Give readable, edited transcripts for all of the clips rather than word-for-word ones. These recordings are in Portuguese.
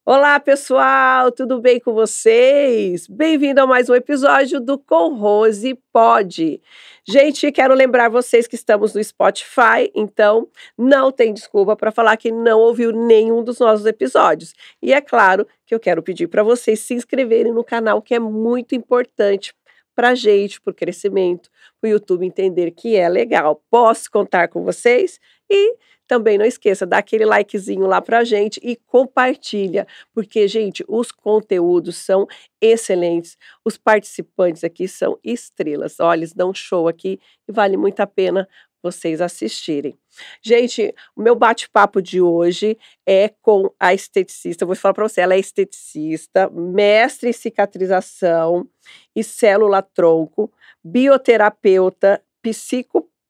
Olá, pessoal, tudo bem com vocês? Bem-vindo a mais um episódio do Com Rose Pod. Gente, quero lembrar vocês que estamos no Spotify, então não tem desculpa para falar que não ouviu nenhum dos nossos episódios. E é claro que eu quero pedir para vocês se inscreverem no canal, que é muito importante para a gente, para o crescimento, para o YouTube entender que é legal. Posso contar com vocês? E também não esqueça, dá aquele likezinho lá pra gente e compartilha, porque, gente, os conteúdos são excelentes, os participantes aqui são estrelas. Olha, eles dão um show aqui e vale muito a pena vocês assistirem. Gente, o meu bate-papo de hoje é com a esteticista. Eu vou falar para você, ela é esteticista, mestre em cicatrização e célula-tronco, bioterapeuta,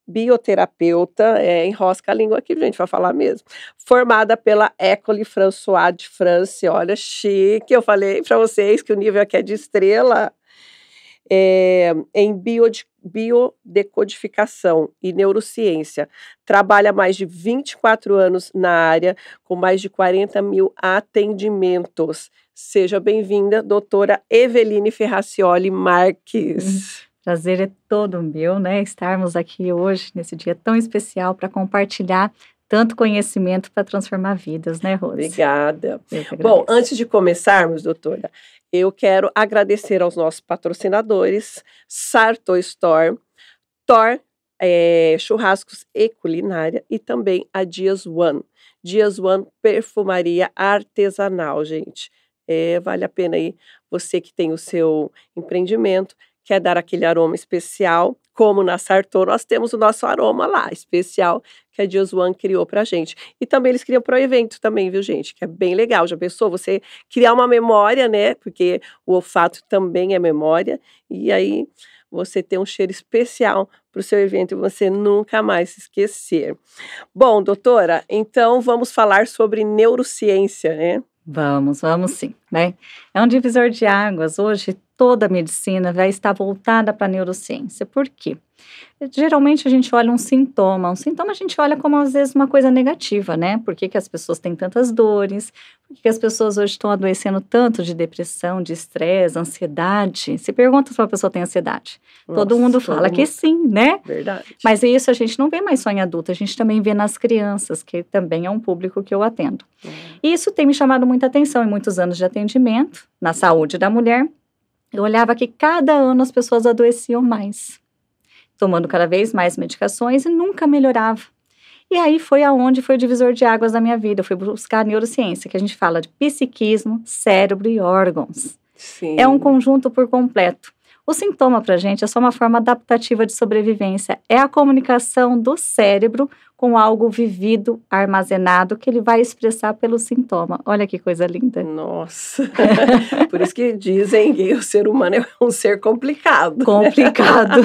bioterapeuta, enrosca a língua aqui, gente, para falar mesmo. Formada pela École Françoise de France, olha, chique. Eu falei para vocês que o nível aqui é de estrela. Em biodecodificação e neurociência. Trabalha há mais de 24 anos na área, com mais de 40 mil atendimentos. Seja bem-vinda, doutora Eveline Ferracioli Marques. Prazer é todo meu, né? Estarmos aqui hoje, nesse dia tão especial, para compartilhar tanto conhecimento para transformar vidas, né, Rose? Obrigada. Bom, antes de começarmos, doutora, eu quero agradecer aos nossos patrocinadores, Sarto Store, Thor Churrascos e Culinária e também a Dias One. Dias One Perfumaria Artesanal, gente. Vale a pena aí, você que tem o seu empreendimento, quer dar aquele aroma especial, como na Sartor, nós temos o nosso aroma lá, especial, que a Dias One criou pra gente. E também eles criam para o evento também, viu, gente? Que é bem legal. Já pensou? Você criar uma memória, né? Porque o olfato também é memória. E aí você tem um cheiro especial para o seu evento e você nunca mais se esquecer. Bom, doutora, então vamos falar sobre neurociência, né? Vamos sim, né? É um divisor de águas. Hoje, toda a medicina vai estar voltada para a neurociência. Por quê? Geralmente, a gente olha um sintoma. Um sintoma a gente olha como, às vezes, uma coisa negativa, né? Por que as pessoas têm tantas dores? Por que as pessoas hoje estão adoecendo tanto de depressão, de estresse, ansiedade? Se pergunta se uma pessoa tem ansiedade. Todo mundo fala que sim, né? Verdade. Mas isso a gente não vê mais só em adulto, a gente também vê nas crianças, que também é um público que eu atendo. E isso tem me chamado muita atenção em muitos anos de atendimento, na saúde da mulher. Eu olhava que cada ano as pessoas adoeciam mais, tomando cada vez mais medicações e nunca melhorava. E aí foi aonde foi o divisor de águas da minha vida. Eu fui buscar a neurociência, que a gente fala de psiquismo, cérebro e órgãos. Sim. É um conjunto por completo. O sintoma para a gente é só uma forma adaptativa de sobrevivência. É a comunicação do cérebro com algo vivido, armazenado, que ele vai expressar pelo sintoma. Olha que coisa linda. Nossa, por isso que dizem que o ser humano é um ser complicado. Complicado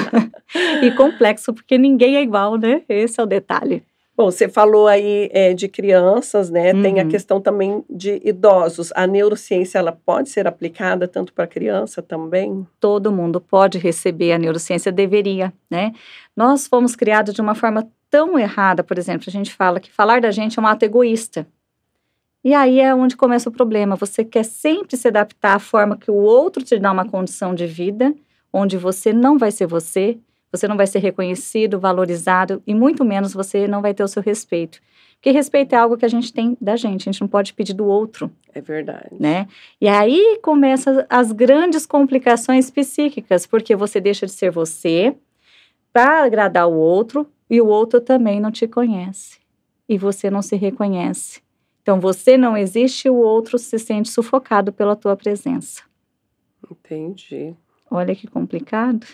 e complexo, porque ninguém é igual, né? Esse é o detalhe. Bom, você falou aí de crianças, né? Tem a questão também de idosos. A neurociência, ela pode ser aplicada tanto para criança também? Todo mundo pode receber a neurociência, deveria, né? Nós fomos criados de uma forma tão errada, por exemplo, a gente fala que falar da gente é um ato egoísta. E aí é onde começa o problema. Você quer sempre se adaptar à forma que o outro te dá uma condição de vida, onde você não vai ser você não vai ser reconhecido, valorizado e muito menos você não vai ter o seu respeito. Porque respeito é algo que a gente tem da gente, a gente não pode pedir do outro. É verdade. Né? E aí começam as grandes complicações psíquicas, porque você deixa de ser você para agradar o outro e o outro também não te conhece. E você não se reconhece. Então você não existe e o outro se sente sufocado pela tua presença. Entendi. Olha que complicado.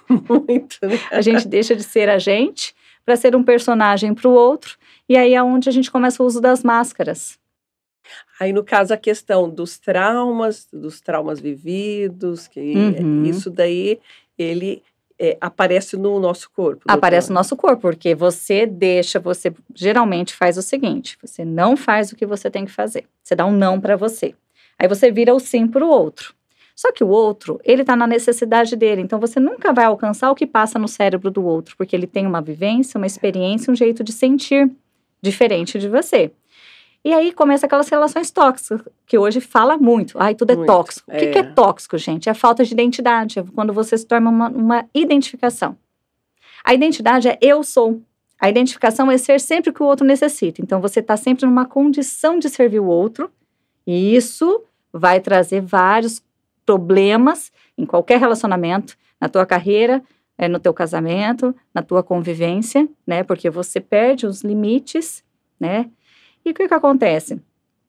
Muito, né? A gente deixa de ser a gente para ser um personagem para o outro, e aí é onde a gente começa o uso das máscaras. Aí, no caso, a questão dos traumas vividos, que isso daí, ele aparece no nosso corpo. Aparece no nosso corpo, porque você geralmente faz o seguinte, você não faz o que você tem que fazer, você dá um não para você. Aí você vira o sim para o outro. Só que o outro, ele está na necessidade dele, então você nunca vai alcançar o que passa no cérebro do outro, porque ele tem uma vivência, uma experiência, um jeito de sentir diferente de você. E aí começa aquelas relações tóxicas, que hoje fala muito. Ai, tudo é Muito, tóxico. O que é tóxico, gente? É falta de identidade. É quando você se torna uma identificação. A identidade é eu sou. A identificação é ser sempre o que o outro necessita. Então, você está sempre numa condição de servir o outro. E isso vai trazer vários problemas em qualquer relacionamento, na tua carreira, no teu casamento, na tua convivência, né? Porque você perde os limites, né? E o que acontece?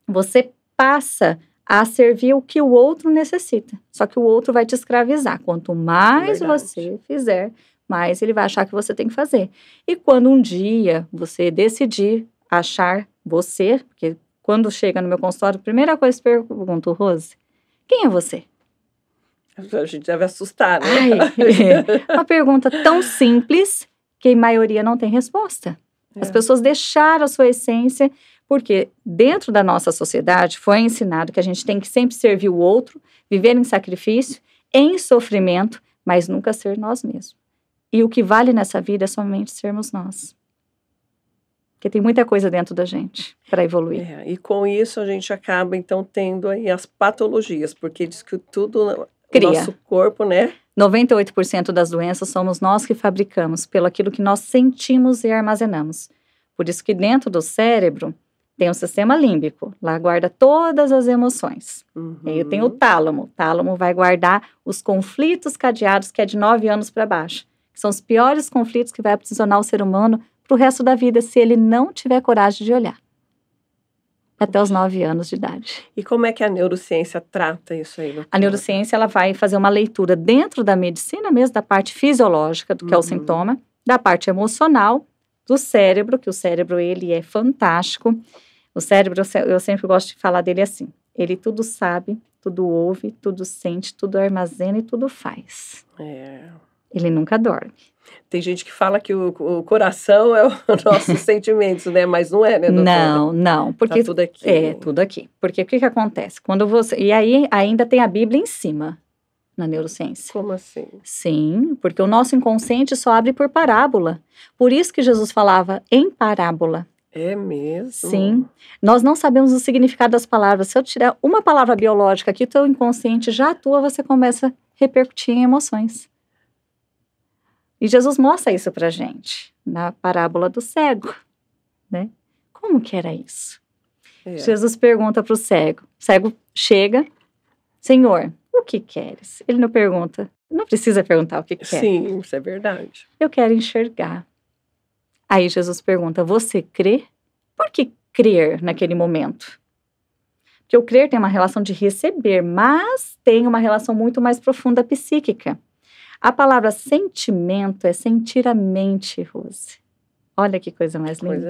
Você passa a servir o que o outro necessita. Só que o outro vai te escravizar. Quanto mais você fizer, mais ele vai achar que você tem que fazer. E quando um dia você decidir achar você, porque quando chega no meu consultório, a primeira coisa que eu pergunto, Rose, quem é você? A gente deve assustar, né? Ai, uma pergunta tão simples que a maioria não tem resposta. As pessoas deixaram a sua essência, porque dentro da nossa sociedade foi ensinado que a gente tem que sempre servir o outro, viver em sacrifício, em sofrimento, mas nunca ser nós mesmos. E o que vale nessa vida é somente sermos nós. Porque tem muita coisa dentro da gente para evoluir. E com isso a gente acaba, então, tendo aí as patologias, porque diz que tudo, Cria. O nosso corpo, né? 98% das doenças somos nós que fabricamos, pelo aquilo que nós sentimos e armazenamos. Por isso que dentro do cérebro tem um sistema límbico, lá guarda todas as emoções. E aí tem o tálamo. O tálamo vai guardar os conflitos cadeados, que é de 9 anos para baixo. Que são os piores conflitos que vai aprisionar o ser humano para o resto da vida, se ele não tiver coragem de olhar. Até os 9 anos de idade. E como é que a neurociência trata isso aí? A neurociência, ela vai fazer uma leitura dentro da medicina mesmo, da parte fisiológica, do que é o sintoma, da parte emocional, do cérebro, que o cérebro, ele é fantástico. O cérebro, eu sempre gosto de falar dele assim, ele tudo sabe, tudo ouve, tudo sente, tudo armazena e tudo faz. Ele nunca dorme. Tem gente que fala que o coração é os nossos sentimentos, né? Mas não é, né, doutora? Não. Porque tá tudo aqui. É, tudo aqui. Porque o que acontece? Quando você... E aí, ainda tem a Bíblia em cima, na neurociência. Como assim? Sim, porque o nosso inconsciente só abre por parábola. Por isso que Jesus falava em parábola. É mesmo? Sim. Nós não sabemos o significado das palavras. Se eu tirar uma palavra biológica aqui, o teu inconsciente já atua, você começa a repercutir em emoções. E Jesus mostra isso pra gente, na parábola do cego, né? Como que era isso? Jesus pergunta pro cego. O cego chega, Senhor, o que queres? Ele não pergunta, não precisa perguntar o que quer. Sim, isso é verdade. Eu quero enxergar. Aí Jesus pergunta, você crê? Por que crer naquele momento? Porque o crer tem uma relação de receber, mas tem uma relação muito mais profunda psíquica. A palavra sentimento é sentir a mente, Rose. Olha que coisa mais linda.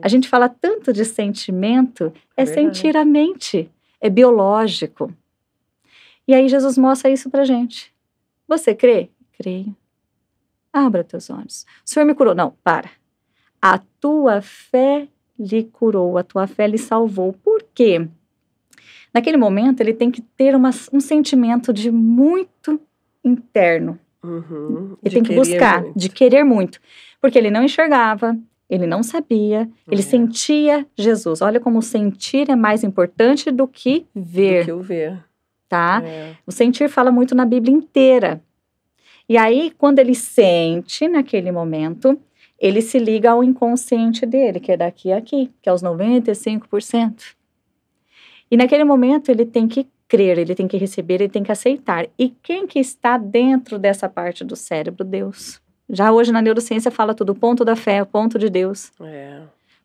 A gente fala tanto de sentimento, é sentir a mente, é biológico. E aí Jesus mostra isso pra gente. Você crê? Creio. Abra teus olhos. O Senhor me curou. Não, para. A tua fé lhe curou, a tua fé lhe salvou. Por quê? Naquele momento ele tem que ter um sentimento de muito interno. Ele tem que buscar, de querer muito. Porque ele não enxergava, ele não sabia, ele sentia Jesus. Olha como o sentir é mais importante do que ver. Do que o ver. Tá? O sentir fala muito na Bíblia inteira. E aí, quando ele sente naquele momento, ele se liga ao inconsciente dele, que é daqui a aqui, que é os 95%. E naquele momento ele tem que crer, ele tem que receber, ele tem que aceitar. E quem que está dentro dessa parte do cérebro? Deus. Já hoje na neurociência fala tudo, o ponto da fé, o ponto de Deus.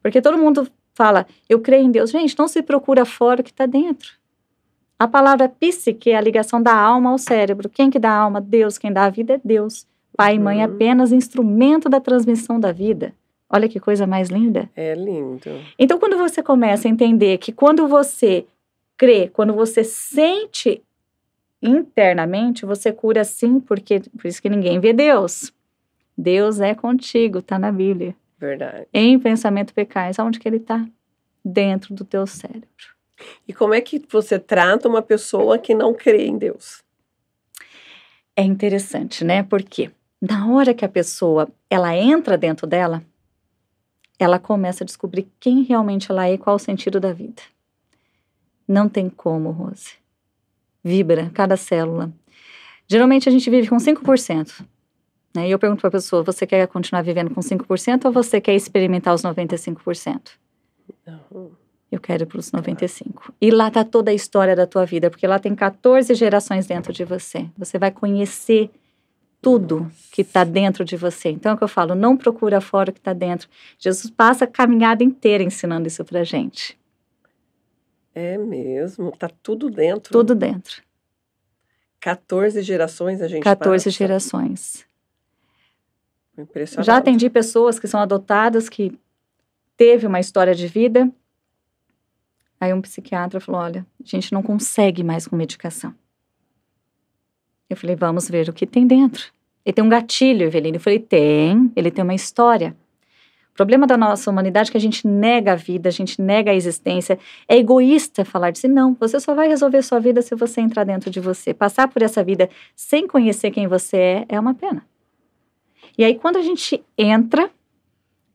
Porque todo mundo fala, eu creio em Deus. Gente, não se procura fora o que está dentro. A palavra psique é a ligação da alma ao cérebro. Quem que dá a alma? Deus. Quem dá a vida é Deus. Pai e mãe é apenas instrumento da transmissão da vida. Olha que coisa mais linda. É lindo. Então, quando você começa a entender que quando você crê, quando você sente internamente, você cura sim, porque por isso que ninguém vê Deus. Deus é contigo, tá na Bíblia. Verdade. Em pensamento pecais, aonde que ele tá? Dentro do teu cérebro. E como é que você trata uma pessoa que não crê em Deus? É interessante, né? Porque na hora que a pessoa, ela entra dentro dela, ela começa a descobrir quem realmente ela é e qual o sentido da vida. Não tem como, Rose. Vibra cada célula. Geralmente a gente vive com 5%. Né? E eu pergunto para a pessoa, você quer continuar vivendo com 5% ou você quer experimentar os 95%? Uhum. Eu quero ir para os 95%. E lá está toda a história da tua vida, porque lá tem 14 gerações dentro de você. Você vai conhecer tudo que está dentro de você. Então é o que eu falo, não procura fora o que está dentro. Jesus passa a caminhada inteira ensinando isso pra gente. É mesmo, tá tudo dentro. Tudo dentro. 14 gerações a gente 14 passa. gerações. Impressionante. Já atendi pessoas que são adotadas, que teve uma história de vida. Aí um psiquiatra falou, olha, a gente não consegue mais com medicação. Eu falei, vamos ver o que tem dentro. Ele tem um gatilho, Eveline. Eu falei, ele tem uma história. O problema da nossa humanidade é que a gente nega a vida, a gente nega a existência. É egoísta falar de si. Não, você só vai resolver sua vida se você entrar dentro de você. Passar por essa vida sem conhecer quem você é uma pena. E aí, quando a gente entra,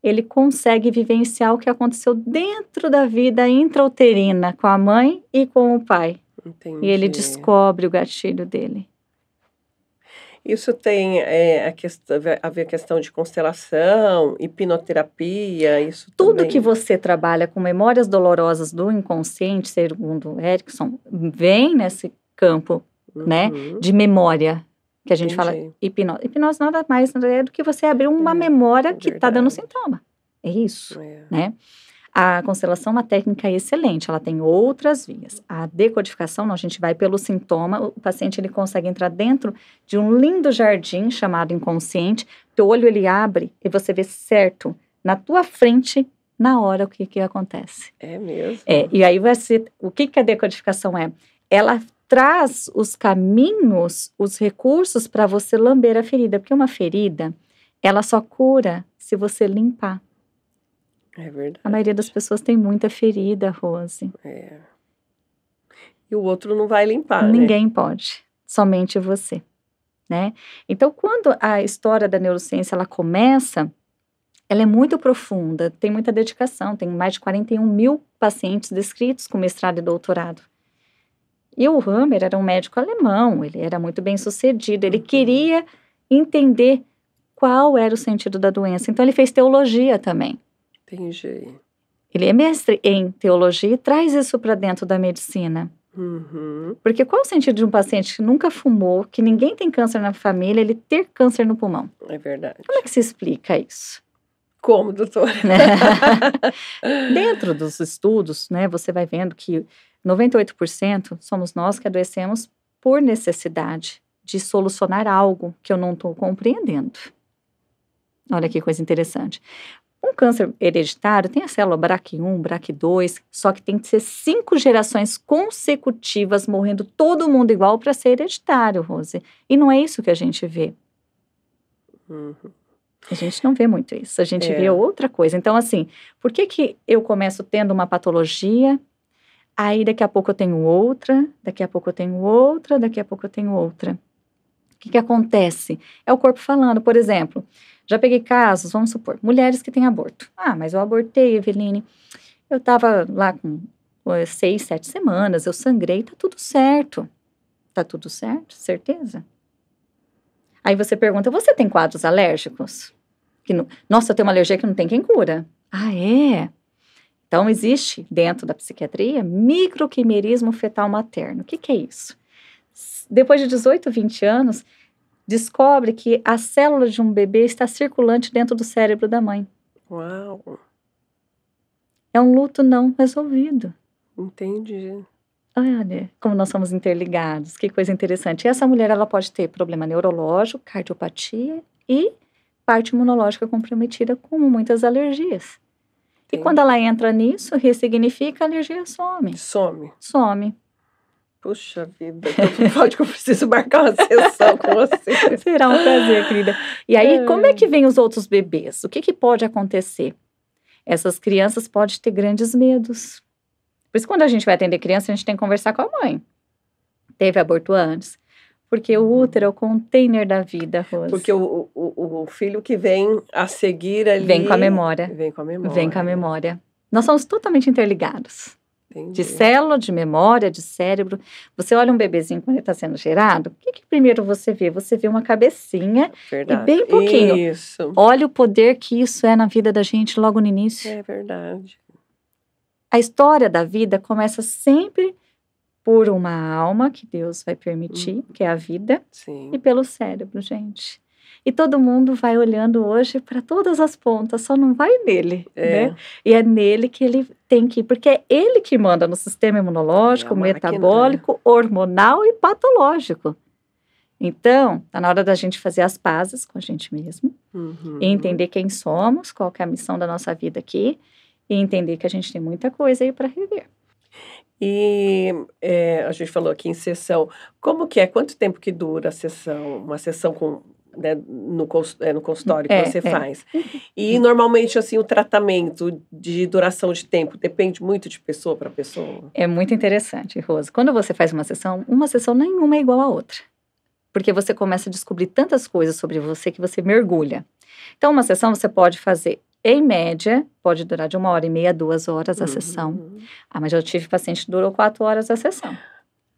ele consegue vivenciar o que aconteceu dentro da vida intrauterina, com a mãe e com o pai. Entendi. E ele descobre o gatilho dele. Isso tem a ver questão de constelação, hipnoterapia, isso Tudo também. que você trabalha com memórias dolorosas do inconsciente, segundo Erickson, vem nesse campo, né, de memória, que a gente fala hipnose. Hipnose nada mais é do que você abrir uma memória que está dando sintoma. É isso, né? A constelação é uma técnica excelente, ela tem outras vias. A decodificação, não, a gente vai pelo sintoma, o paciente ele consegue entrar dentro de um lindo jardim chamado inconsciente, teu olho ele abre e você vê certo, na tua frente, na hora o que acontece. É mesmo? E aí o que a decodificação é? Ela traz os caminhos, os recursos para você lamber a ferida, porque uma ferida, ela só cura se você limpar. É verdade. A maioria das pessoas tem muita ferida, Rose. E o outro não vai limpar, Ninguém pode, somente você, né? Então, quando a história da neurociência, ela começa, ela é muito profunda, tem muita dedicação, tem mais de 41 mil pacientes descritos com mestrado e doutorado. E o Hammer era um médico alemão, ele era muito bem sucedido, ele queria entender qual era o sentido da doença, então ele fez teologia também. Entendi. Ele é mestre em teologia e traz isso para dentro da medicina. Porque qual o sentido de um paciente que nunca fumou, que ninguém tem câncer na família, ele ter câncer no pulmão? É verdade. Como é que se explica isso? Como, doutora? Dentro dos estudos, né, você vai vendo que 98% somos nós que adoecemos por necessidade de solucionar algo que eu não estou compreendendo. Olha que coisa interessante. Um câncer hereditário tem a célula BRCA1, BRCA2, só que tem que ser 5 gerações consecutivas morrendo todo mundo igual para ser hereditário, Rose. E não é isso que a gente vê. A gente não vê muito isso, a gente vê outra coisa. Então, assim, por que eu começo tendo uma patologia, aí daqui a pouco eu tenho outra, daqui a pouco eu tenho outra, daqui a pouco eu tenho outra? O que acontece? É o corpo falando, por exemplo... Já peguei casos, vamos supor, mulheres que têm aborto. Ah, mas eu abortei, Eveline. Eu estava lá com 6, 7 semanas, eu sangrei, tá tudo certo. Tá tudo certo? Certeza? Aí você pergunta, você tem quadros alérgicos? Nossa, eu tenho uma alergia que não tem quem cura. Ah, é? Então, existe dentro da psiquiatria microquimerismo fetal materno. O que é isso? Depois de 18, 20 anos... descobre que a célula de um bebê está circulante dentro do cérebro da mãe. Uau! É um luto não resolvido. Entendi. Olha, como nós somos interligados, que coisa interessante. E essa mulher, ela pode ter problema neurológico, cardiopatia e parte imunológica comprometida, como muitas alergias. Entendi. E quando ela entra nisso, ressignifica, a alergia some. Some. Puxa vida, então pode que eu preciso marcar uma sessão com você. Será um prazer, querida. E aí, como é que vem os outros bebês? O que pode acontecer? Essas crianças podem ter grandes medos. Por isso, quando a gente vai atender criança, a gente tem que conversar com a mãe. Teve aborto antes? Porque o útero é o container da vida, Rose. Porque o filho que vem a seguir ali... Vem com a memória. Vem com a memória. Vem com a memória. Nós somos totalmente interligados. Entendi. De célula, de memória, de cérebro. Você olha um bebezinho quando ele está sendo gerado, o que primeiro você vê? Você vê uma cabecinha Verdade. e bem pouquinho. Isso. Olha o poder que isso é na vida da gente logo no início. É verdade. A história da vida começa sempre por uma alma que Deus vai permitir, que é a vida, Sim. e pelo cérebro, gente. E todo mundo vai olhando hoje para todas as pontas, só não vai nele, né? E é nele que ele tem que ir, porque é ele que manda no sistema imunológico, metabólico, hormonal e patológico. Então, tá na hora da gente fazer as pazes com a gente mesmo, e entender quem somos, qual que é a missão da nossa vida aqui, e entender que a gente tem muita coisa aí para rever. E a gente falou aqui em sessão, como que é? Quanto tempo que dura a sessão? Uma sessão com... Né, no consultório que você faz. E normalmente assim o tratamento de duração de tempo depende muito de pessoa para pessoa? É muito interessante, Rose. Quando você faz uma sessão nenhuma é igual à outra. Porque você começa a descobrir tantas coisas sobre você que você mergulha. Então uma sessão você pode fazer, em média, pode durar de 1h30 a 2 horas a sessão. Mas eu tive paciente que durou 4 horas a sessão.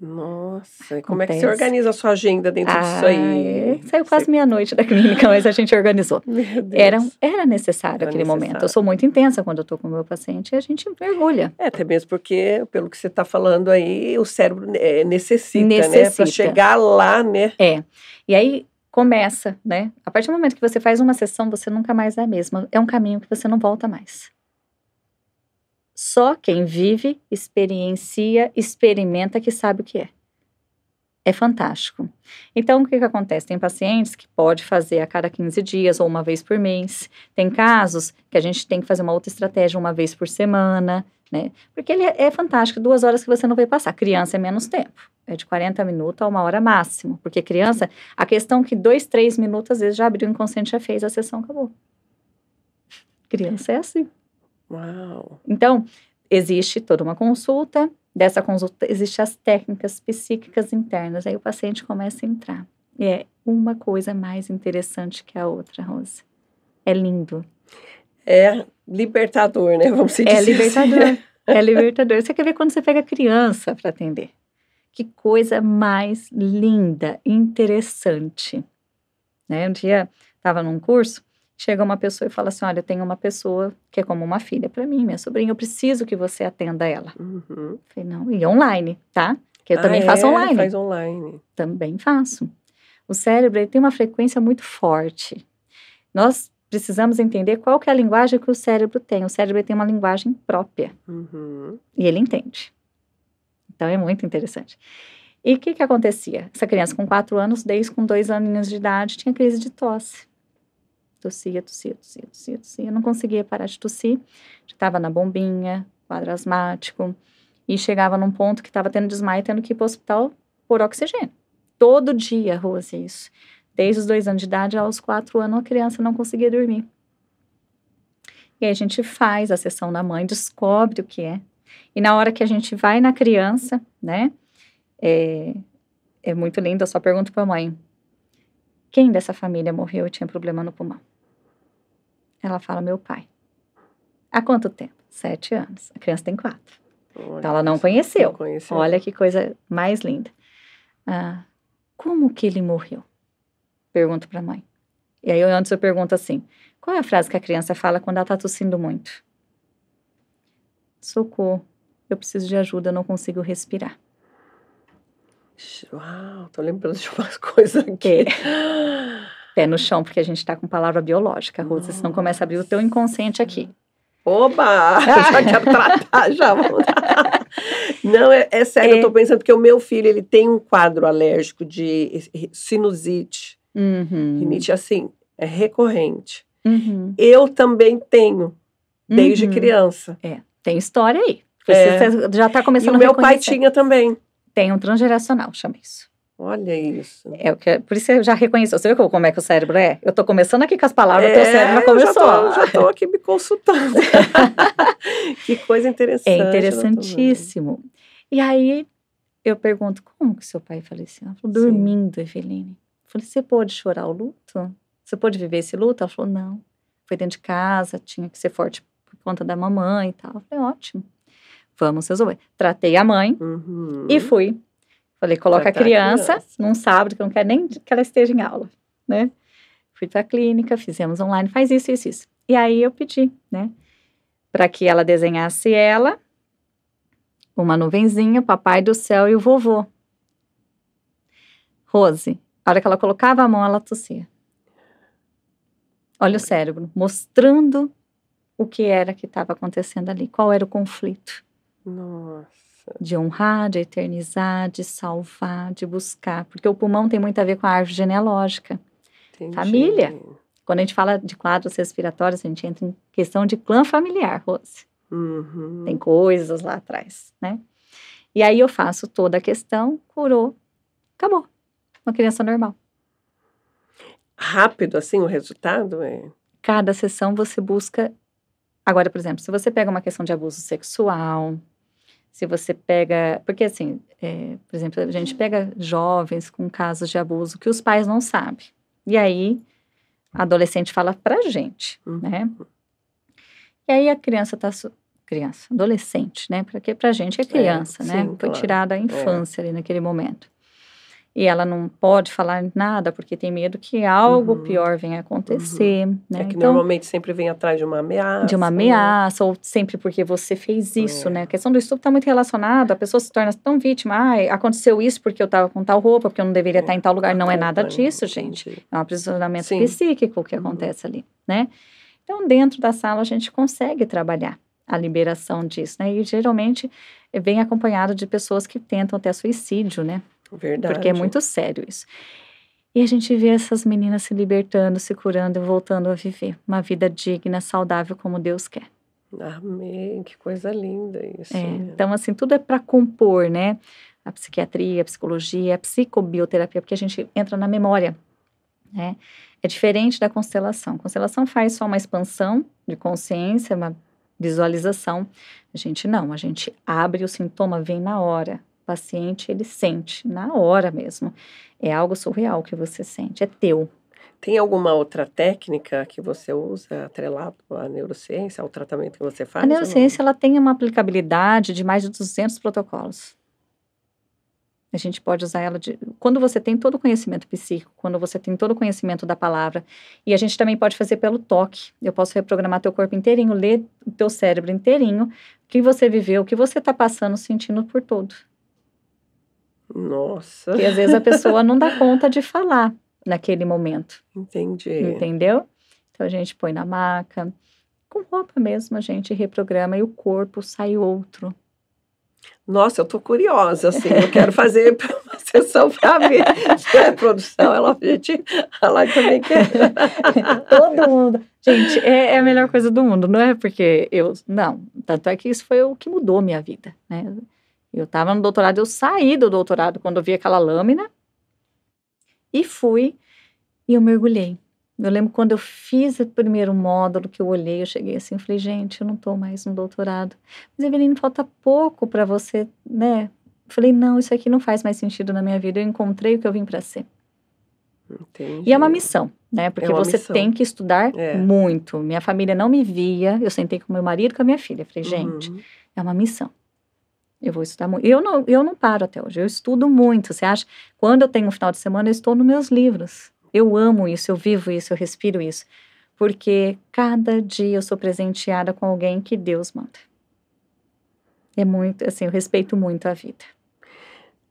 Nossa, e como é que você organiza a sua agenda dentro disso aí? Saiu quase meia-noite da clínica, mas a gente organizou. Meu Deus. Era necessário aquele momento. Eu sou muito intensa quando eu tô com o meu paciente e a gente mergulha. Até mesmo porque, pelo que você está falando aí, o cérebro necessita, né? Para chegar lá, né? E aí começa, né? A partir do momento que você faz uma sessão, você nunca mais é a mesma. É um caminho que você não volta mais. Só quem vive, experiencia, experimenta que sabe o que é. É fantástico. Então, o que acontece? Tem pacientes que pode fazer a cada 15 dias ou uma vez por mês. Tem casos que a gente tem que fazer uma outra estratégia uma vez por semana, né? Porque ele é fantástico, 2 horas que você não vai passar. Criança é menos tempo. É de 40 minutos a 1 hora máximo. Porque criança, a questão que 2, 3 minutos, às vezes já abriu o inconsciente, já fez, a sessão acabou. Criança é assim. Uau! Então, existe toda uma consulta. Dessa consulta, existem as técnicas psíquicas internas. Aí o paciente começa a entrar. E é uma coisa mais interessante que a outra, Rose. É lindo. É libertador, né? Vamos dizer assim. Libertador. É libertador. Você quer ver quando você pega criança para atender. Que coisa mais linda, interessante. Né? Um dia, estava num curso, chega uma pessoa e fala assim, olha, eu tenho uma pessoa que é como uma filha para mim, minha sobrinha, eu preciso que você atenda ela. Falei, não, e online, tá? Que eu também faço online. Faz online. Também faço. O cérebro, ele tem uma frequência muito forte. Nós precisamos entender qual que é a linguagem que o cérebro tem. O cérebro tem uma linguagem própria. E ele entende. Então, é muito interessante. E o que acontecia? Essa criança com 4 anos, desde com 2 aninhos de idade, tinha crise de tosse. Tossia, não conseguia parar de tossir, estava na bombinha, quadro asmático, e chegava num ponto que estava tendo desmaio, tendo que ir para o hospital por oxigênio. Todo dia, Rose, isso. Desde os 2 anos de idade aos 4 anos, a criança não conseguia dormir. E aí a gente faz a sessão da mãe, descobre o que é. E na hora que a gente vai na criança, né, é muito lindo, eu só pergunto para a mãe, quem dessa família morreu e tinha problema no pulmão? Ela fala, meu pai. Há quanto tempo? 7 anos. A criança tem 4. Então, ela não conheceu. Olha que coisa mais linda. Como que ele morreu? Pergunto para a mãe. E aí, antes eu pergunto assim, qual é a frase que a criança fala quando ela está tossindo muito? Socorro, eu preciso de ajuda, eu não consigo respirar. Uau, tô lembrando de umas coisas aqui. Pé no chão, porque a gente tá com palavra biológica, Rosa, senão começa a abrir o teu inconsciente aqui. Oba! Já quero tratar, já vamos tratar. Não, é sério, eu tô pensando, porque o meu filho, ele tem um quadro alérgico de sinusite. Rinite, assim, é recorrente. Eu também tenho, desde criança. Tem história aí. Você já tá começando a reconhecer. E o meu pai tinha também. Tem um transgeracional, chama isso. Olha isso. Por isso eu já reconheci. Você viu como é que o cérebro é? Eu tô começando aqui com as palavras, o teu cérebro já começou. Já tô aqui me consultando. Que coisa interessante. É interessantíssimo. E aí, eu pergunto, como que seu pai faleceu? Ela falou, dormindo, Eveline. Eu falei, você pôde chorar o luto? Você pôde viver esse luto? Ela falou, não. Foi dentro de casa, tinha que ser forte por conta da mamãe e tal. Eu falei, ótimo, vamos resolver. Tratei a mãe e fui. Falei, coloca a criança num sábado, que eu não quero nem que ela esteja em aula, né? Fui pra clínica, fizemos online, faz isso, isso, isso. E aí eu pedi, né, para que ela desenhasse ela, uma nuvenzinha, papai do céu e o vovô. Rose, a hora que ela colocava a mão, ela tossia. Olha o cérebro, mostrando o que era que estava acontecendo ali, qual era o conflito. Nossa. De honrar, de eternizar, de salvar, de buscar, porque o pulmão tem muito a ver com a árvore genealógica. Entendi. Família. Quando a gente fala de quadros respiratórios, a gente entra em questão de clã familiar, Rose. Tem coisas lá atrás, né? E aí eu faço toda a questão, curou, acabou. Uma criança normal. Rápido, assim, o resultado? Cada sessão você busca... Agora, por exemplo, se você pega uma questão de abuso sexual, se você pega... Porque, assim, por exemplo, a gente pega jovens com casos de abuso que os pais não sabem. E aí, a adolescente fala pra gente, né? E aí a criança tá... adolescente, né? Porque pra gente é criança, né? Sim, foi claro. tirada a infância ali naquele momento. E ela não pode falar nada porque tem medo que algo pior venha a acontecer, né? É que então, normalmente sempre vem atrás de uma ameaça. De uma ameaça, ou sempre porque você fez isso, né? A questão do estupro está muito relacionada, a pessoa se torna tão vítima. Aconteceu isso porque eu estava com tal roupa, porque eu não deveria estar em tal lugar. Não é nada disso, gente. É um aprisionamento psíquico que acontece ali, né? Então, dentro da sala, a gente consegue trabalhar a liberação disso, né? E geralmente vem acompanhado de pessoas que tentam até suicídio, né? Verdade. Porque é muito sério isso. E a gente vê essas meninas se libertando, se curando e voltando a viver uma vida digna, saudável, como Deus quer. Amém, que coisa linda isso. Então, assim, tudo é para compor, né? A psiquiatria, a psicologia, a psicobioterapia, porque a gente entra na memória, né? É diferente da constelação. A constelação faz só uma expansão de consciência, uma visualização. A gente não, a gente abre o sintoma, vem na hora. O paciente, ele sente, na hora mesmo. É algo surreal que você sente, é teu. Tem alguma outra técnica que você usa atrelado à neurociência, ao tratamento que você faz? A neurociência, ela tem uma aplicabilidade de mais de 200 protocolos. A gente pode usar ela quando você tem todo o conhecimento psíquico, quando você tem todo o conhecimento da palavra. E a gente também pode fazer pelo toque. Eu posso reprogramar teu corpo inteirinho, ler o teu cérebro inteirinho, o que você viveu, o que você está passando, sentindo por todo. Nossa. Porque às vezes a pessoa não dá conta de falar naquele momento. Entendi. Entendeu? Então a gente põe na maca, com roupa mesmo, a gente reprograma e o corpo sai outro. Nossa, eu tô curiosa, assim, eu quero fazer uma sessão para ver. Produção, ela também quer. Todo mundo. Gente, é a melhor coisa do mundo, não é porque não, tanto é que isso foi o que mudou minha vida, né? Eu estava no doutorado, eu saí do doutorado quando eu vi aquela lâmina e fui e eu mergulhei. Eu lembro quando eu fiz o primeiro módulo que eu olhei, eu cheguei assim, eu falei, gente, eu não estou mais no doutorado. Mas, Eveline, falta pouco para você, né? Eu falei, não, isso aqui não faz mais sentido na minha vida, eu encontrei o que eu vim para ser. Entendi. E é uma missão, né? Porque você missão. tem que estudar muito. Minha família não me via, eu sentei com meu marido e com a minha filha. Eu falei, gente, é uma missão. Eu vou estudar muito. Eu não paro até hoje, eu estudo muito. Você acha? Quando eu tenho um final de semana, eu estou nos meus livros. Eu amo isso, eu vivo isso, eu respiro isso. Porque cada dia eu sou presenteada com alguém que Deus manda. É muito, assim, eu respeito muito a vida.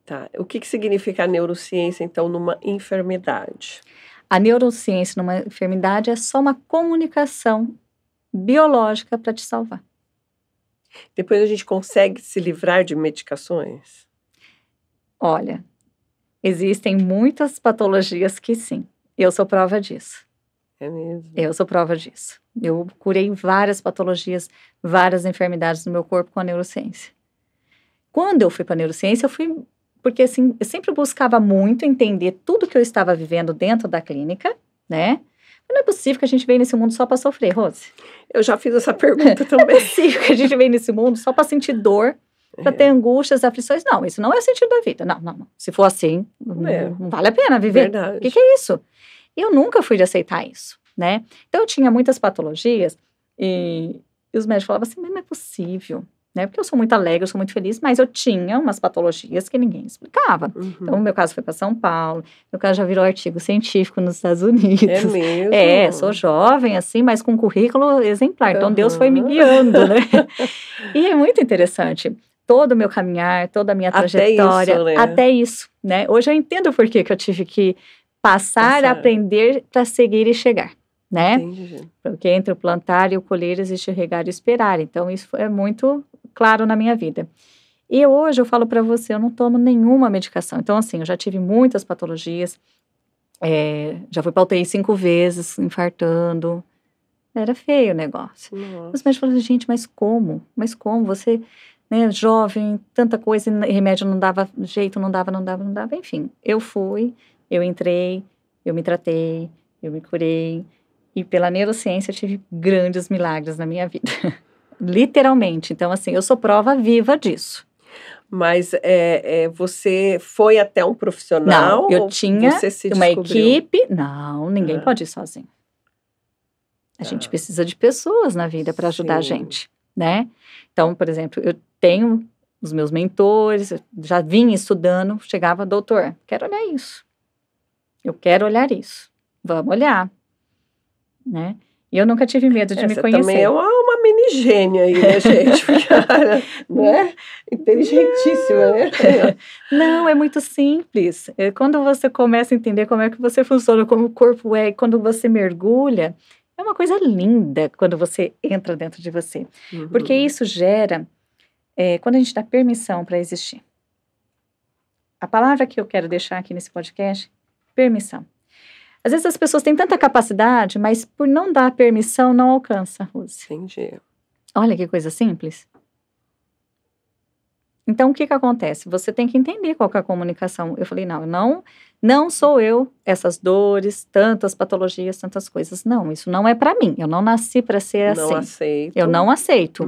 Tá. O que significa a neurociência, então, numa enfermidade? A neurociência numa enfermidade é só uma comunicação biológica para te salvar. Depois a gente consegue se livrar de medicações? Olha, existem muitas patologias que sim. Eu sou prova disso. É mesmo? Eu sou prova disso. Eu curei várias patologias, várias enfermidades no meu corpo com a neurociência. Quando eu fui para a neurociência, eu fui... Porque, assim, eu sempre buscava muito entender tudo que eu estava vivendo dentro da clínica, né? Não é possível que a gente veio nesse mundo só para sofrer, Rose. Eu já fiz essa pergunta também. Não é possível que a gente veio nesse mundo só para sentir dor, para ter angústias, aflições. Não, isso não é o sentido da vida. Não, não, não. Se for assim, não vale a pena viver. Verdade. O que é isso? E eu nunca fui de aceitar isso, né? Então, eu tinha muitas patologias e os médicos falavam assim, mas não é possível, né? Porque eu sou muito alegre, eu sou muito feliz, mas eu tinha umas patologias que ninguém explicava. Então, o meu caso foi para São Paulo, meu caso já virou artigo científico nos Estados Unidos. É mesmo? Sou jovem, assim, mas com currículo exemplar. Então, Deus foi me guiando, né? E é muito interessante. Todo o meu caminhar, toda a minha trajetória, até isso, né? Hoje eu entendo por que eu tive que passar a aprender para seguir e chegar, né? Entendi. Porque entre o plantar e o colher existe o regar e o esperar. Então, isso é muito claro na minha vida. E hoje eu falo para você, eu não tomo nenhuma medicação. Então, assim, eu já tive muitas patologias, já fui para UTI 5 vezes, infartando. Era feio o negócio. Nossa. Os médicos falaram, gente, mas como? Mas como? Você, né, jovem, tanta coisa, e remédio não dava jeito, não dava. Enfim, eu fui, eu entrei, eu me tratei, eu me curei. E pela neurociência eu tive grandes milagres na minha vida. Literalmente. Então, assim, eu sou prova viva disso. Mas você foi até um profissional? Não, eu tinha uma equipe. Não, ninguém pode ir sozinho. A gente precisa de pessoas na vida para ajudar a gente, né? Então, por exemplo, eu tenho os meus mentores, eu já vinha estudando, chegava, doutor, quero olhar isso. Eu quero olhar isso. Vamos olhar. Né? E eu nunca tive medo de me conhecer. Você também é uma mini gênia aí, né, gente? Cara, não é? Inteligentíssima, né? Não, é muito simples. Quando você começa a entender como é que você funciona, como o corpo é, e quando você mergulha, é uma coisa linda quando você entra dentro de você. Porque isso gera, quando a gente dá permissão para existir. A palavra que eu quero deixar aqui nesse podcast, permissão. Às vezes as pessoas têm tanta capacidade, mas por não dar permissão, não alcança, Rose. Entendi. Olha que coisa simples. Então, o que acontece? Você tem que entender qual que é a comunicação. Eu falei, não sou eu, essas dores, tantas patologias, tantas coisas. Não, isso não é para mim. Eu não nasci para ser assim. Não aceito. Eu não aceito.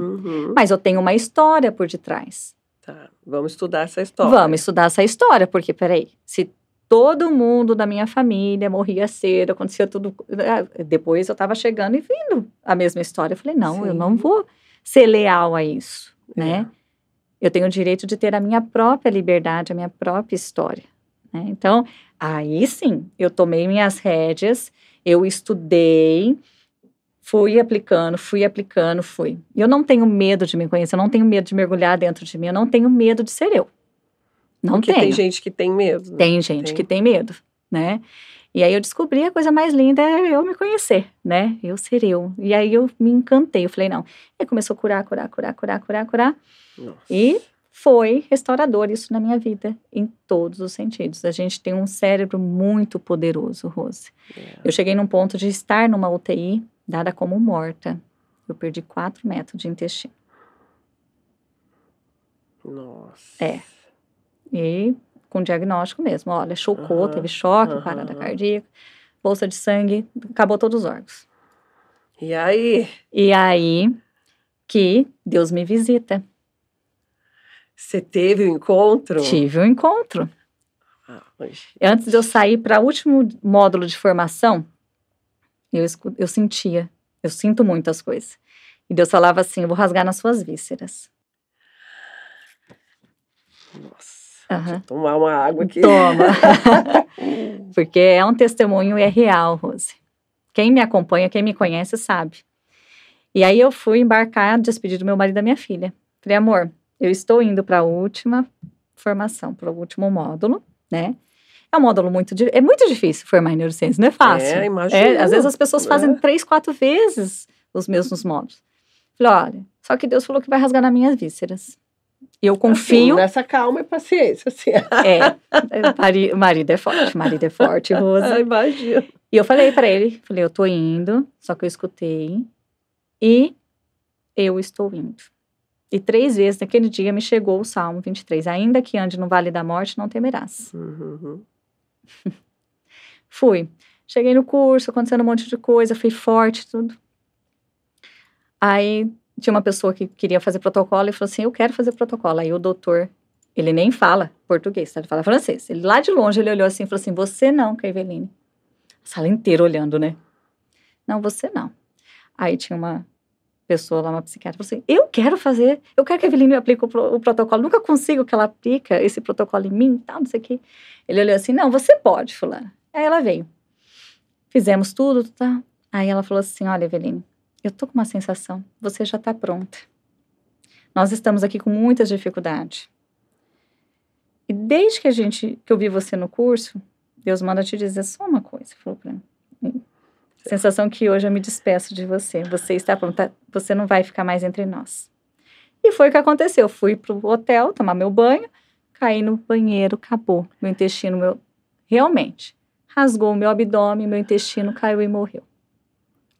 Mas eu tenho uma história por detrás. Tá, vamos estudar essa história. Vamos estudar essa história, porque, peraí, se todo mundo da minha família morria cedo, acontecia tudo. Depois eu estava chegando e vindo a mesma história. Eu falei, não, eu não vou ser leal a isso, né? Eu tenho o direito de ter a minha própria liberdade, a minha própria história, né? Então, aí sim, eu tomei minhas rédeas, eu estudei, fui aplicando. E eu não tenho medo de me conhecer, eu não tenho medo de mergulhar dentro de mim, eu não tenho medo de ser eu. Não Porque tenho. tem gente que tem medo. Né? Tem gente que tem medo, né? E aí eu descobri a coisa mais linda é eu me conhecer, né? Eu ser eu. E aí eu me encantei, eu falei, não. E aí começou a curar. Nossa. E foi restaurador isso na minha vida, em todos os sentidos. A gente tem um cérebro muito poderoso, Rose. Eu cheguei num ponto de estar numa UTI, dada como morta. Eu perdi 4 metros de intestino. Nossa. E com diagnóstico mesmo, olha, chocou, teve choque, parada cardíaca, bolsa de sangue, acabou todos os órgãos. E aí? E aí que Deus me visita. Você teve o encontro? Tive o encontro. Antes de eu sair para o último módulo de formação, eu sinto muitas coisas. E Deus falava assim, eu vou rasgar nas suas vísceras. Nossa. Deixa eu tomar uma água aqui. Toma. Porque é um testemunho e é real, Rose. Quem me acompanha, quem me conhece, sabe. E aí eu fui embarcar, despedir do meu marido e da minha filha. Falei, amor, eu estou indo para a última formação, para o último módulo, né? É um módulo muito difícil formar em neurociência, não é fácil. Imagino. Às vezes as pessoas fazem 3, 4 vezes os mesmos módulos. Falei, olha, só que Deus falou que vai rasgar nas minhas vísceras. E eu confio... Assim, nessa calma e paciência, assim. Marido é forte, Rosa. Imagino. E eu falei pra ele, eu tô indo, só que eu escutei, e eu estou indo. E 3 vezes naquele dia me chegou o Salmo 23, ainda que ande no vale da morte, não temerás. Fui. Cheguei no curso, acontecendo um monte de coisa, fui forte, tudo. Aí, tinha uma pessoa que queria fazer protocolo e falou assim, eu quero fazer protocolo. Aí o doutor, ele nem fala português, tá? Ele fala francês. Ele lá de longe, ele olhou assim e falou assim, você não, Eveline. A sala inteira olhando, né? Não, você não. Aí tinha uma pessoa lá, uma psiquiatra, falou assim, eu quero que a Eveline aplique o protocolo, nunca consigo que ela aplique esse protocolo em mim, tal, não sei o quê. Ele olhou assim, não, você pode, fulana. Aí ela veio. Fizemos tudo, tá? Aí ela falou assim, olha, Eveline, eu tô com uma sensação, você já tá pronta. Nós estamos aqui com muitas dificuldades. E desde que eu vi você no curso, Deus manda te dizer só uma coisa, falou pra mim. Sensação que hoje eu me despeço de você. Você está pronta, você não vai ficar mais entre nós. E foi o que aconteceu. Fui pro hotel tomar meu banho, caí no banheiro, acabou. Meu intestino, realmente, rasgou o meu abdômen, meu intestino caiu e morreu.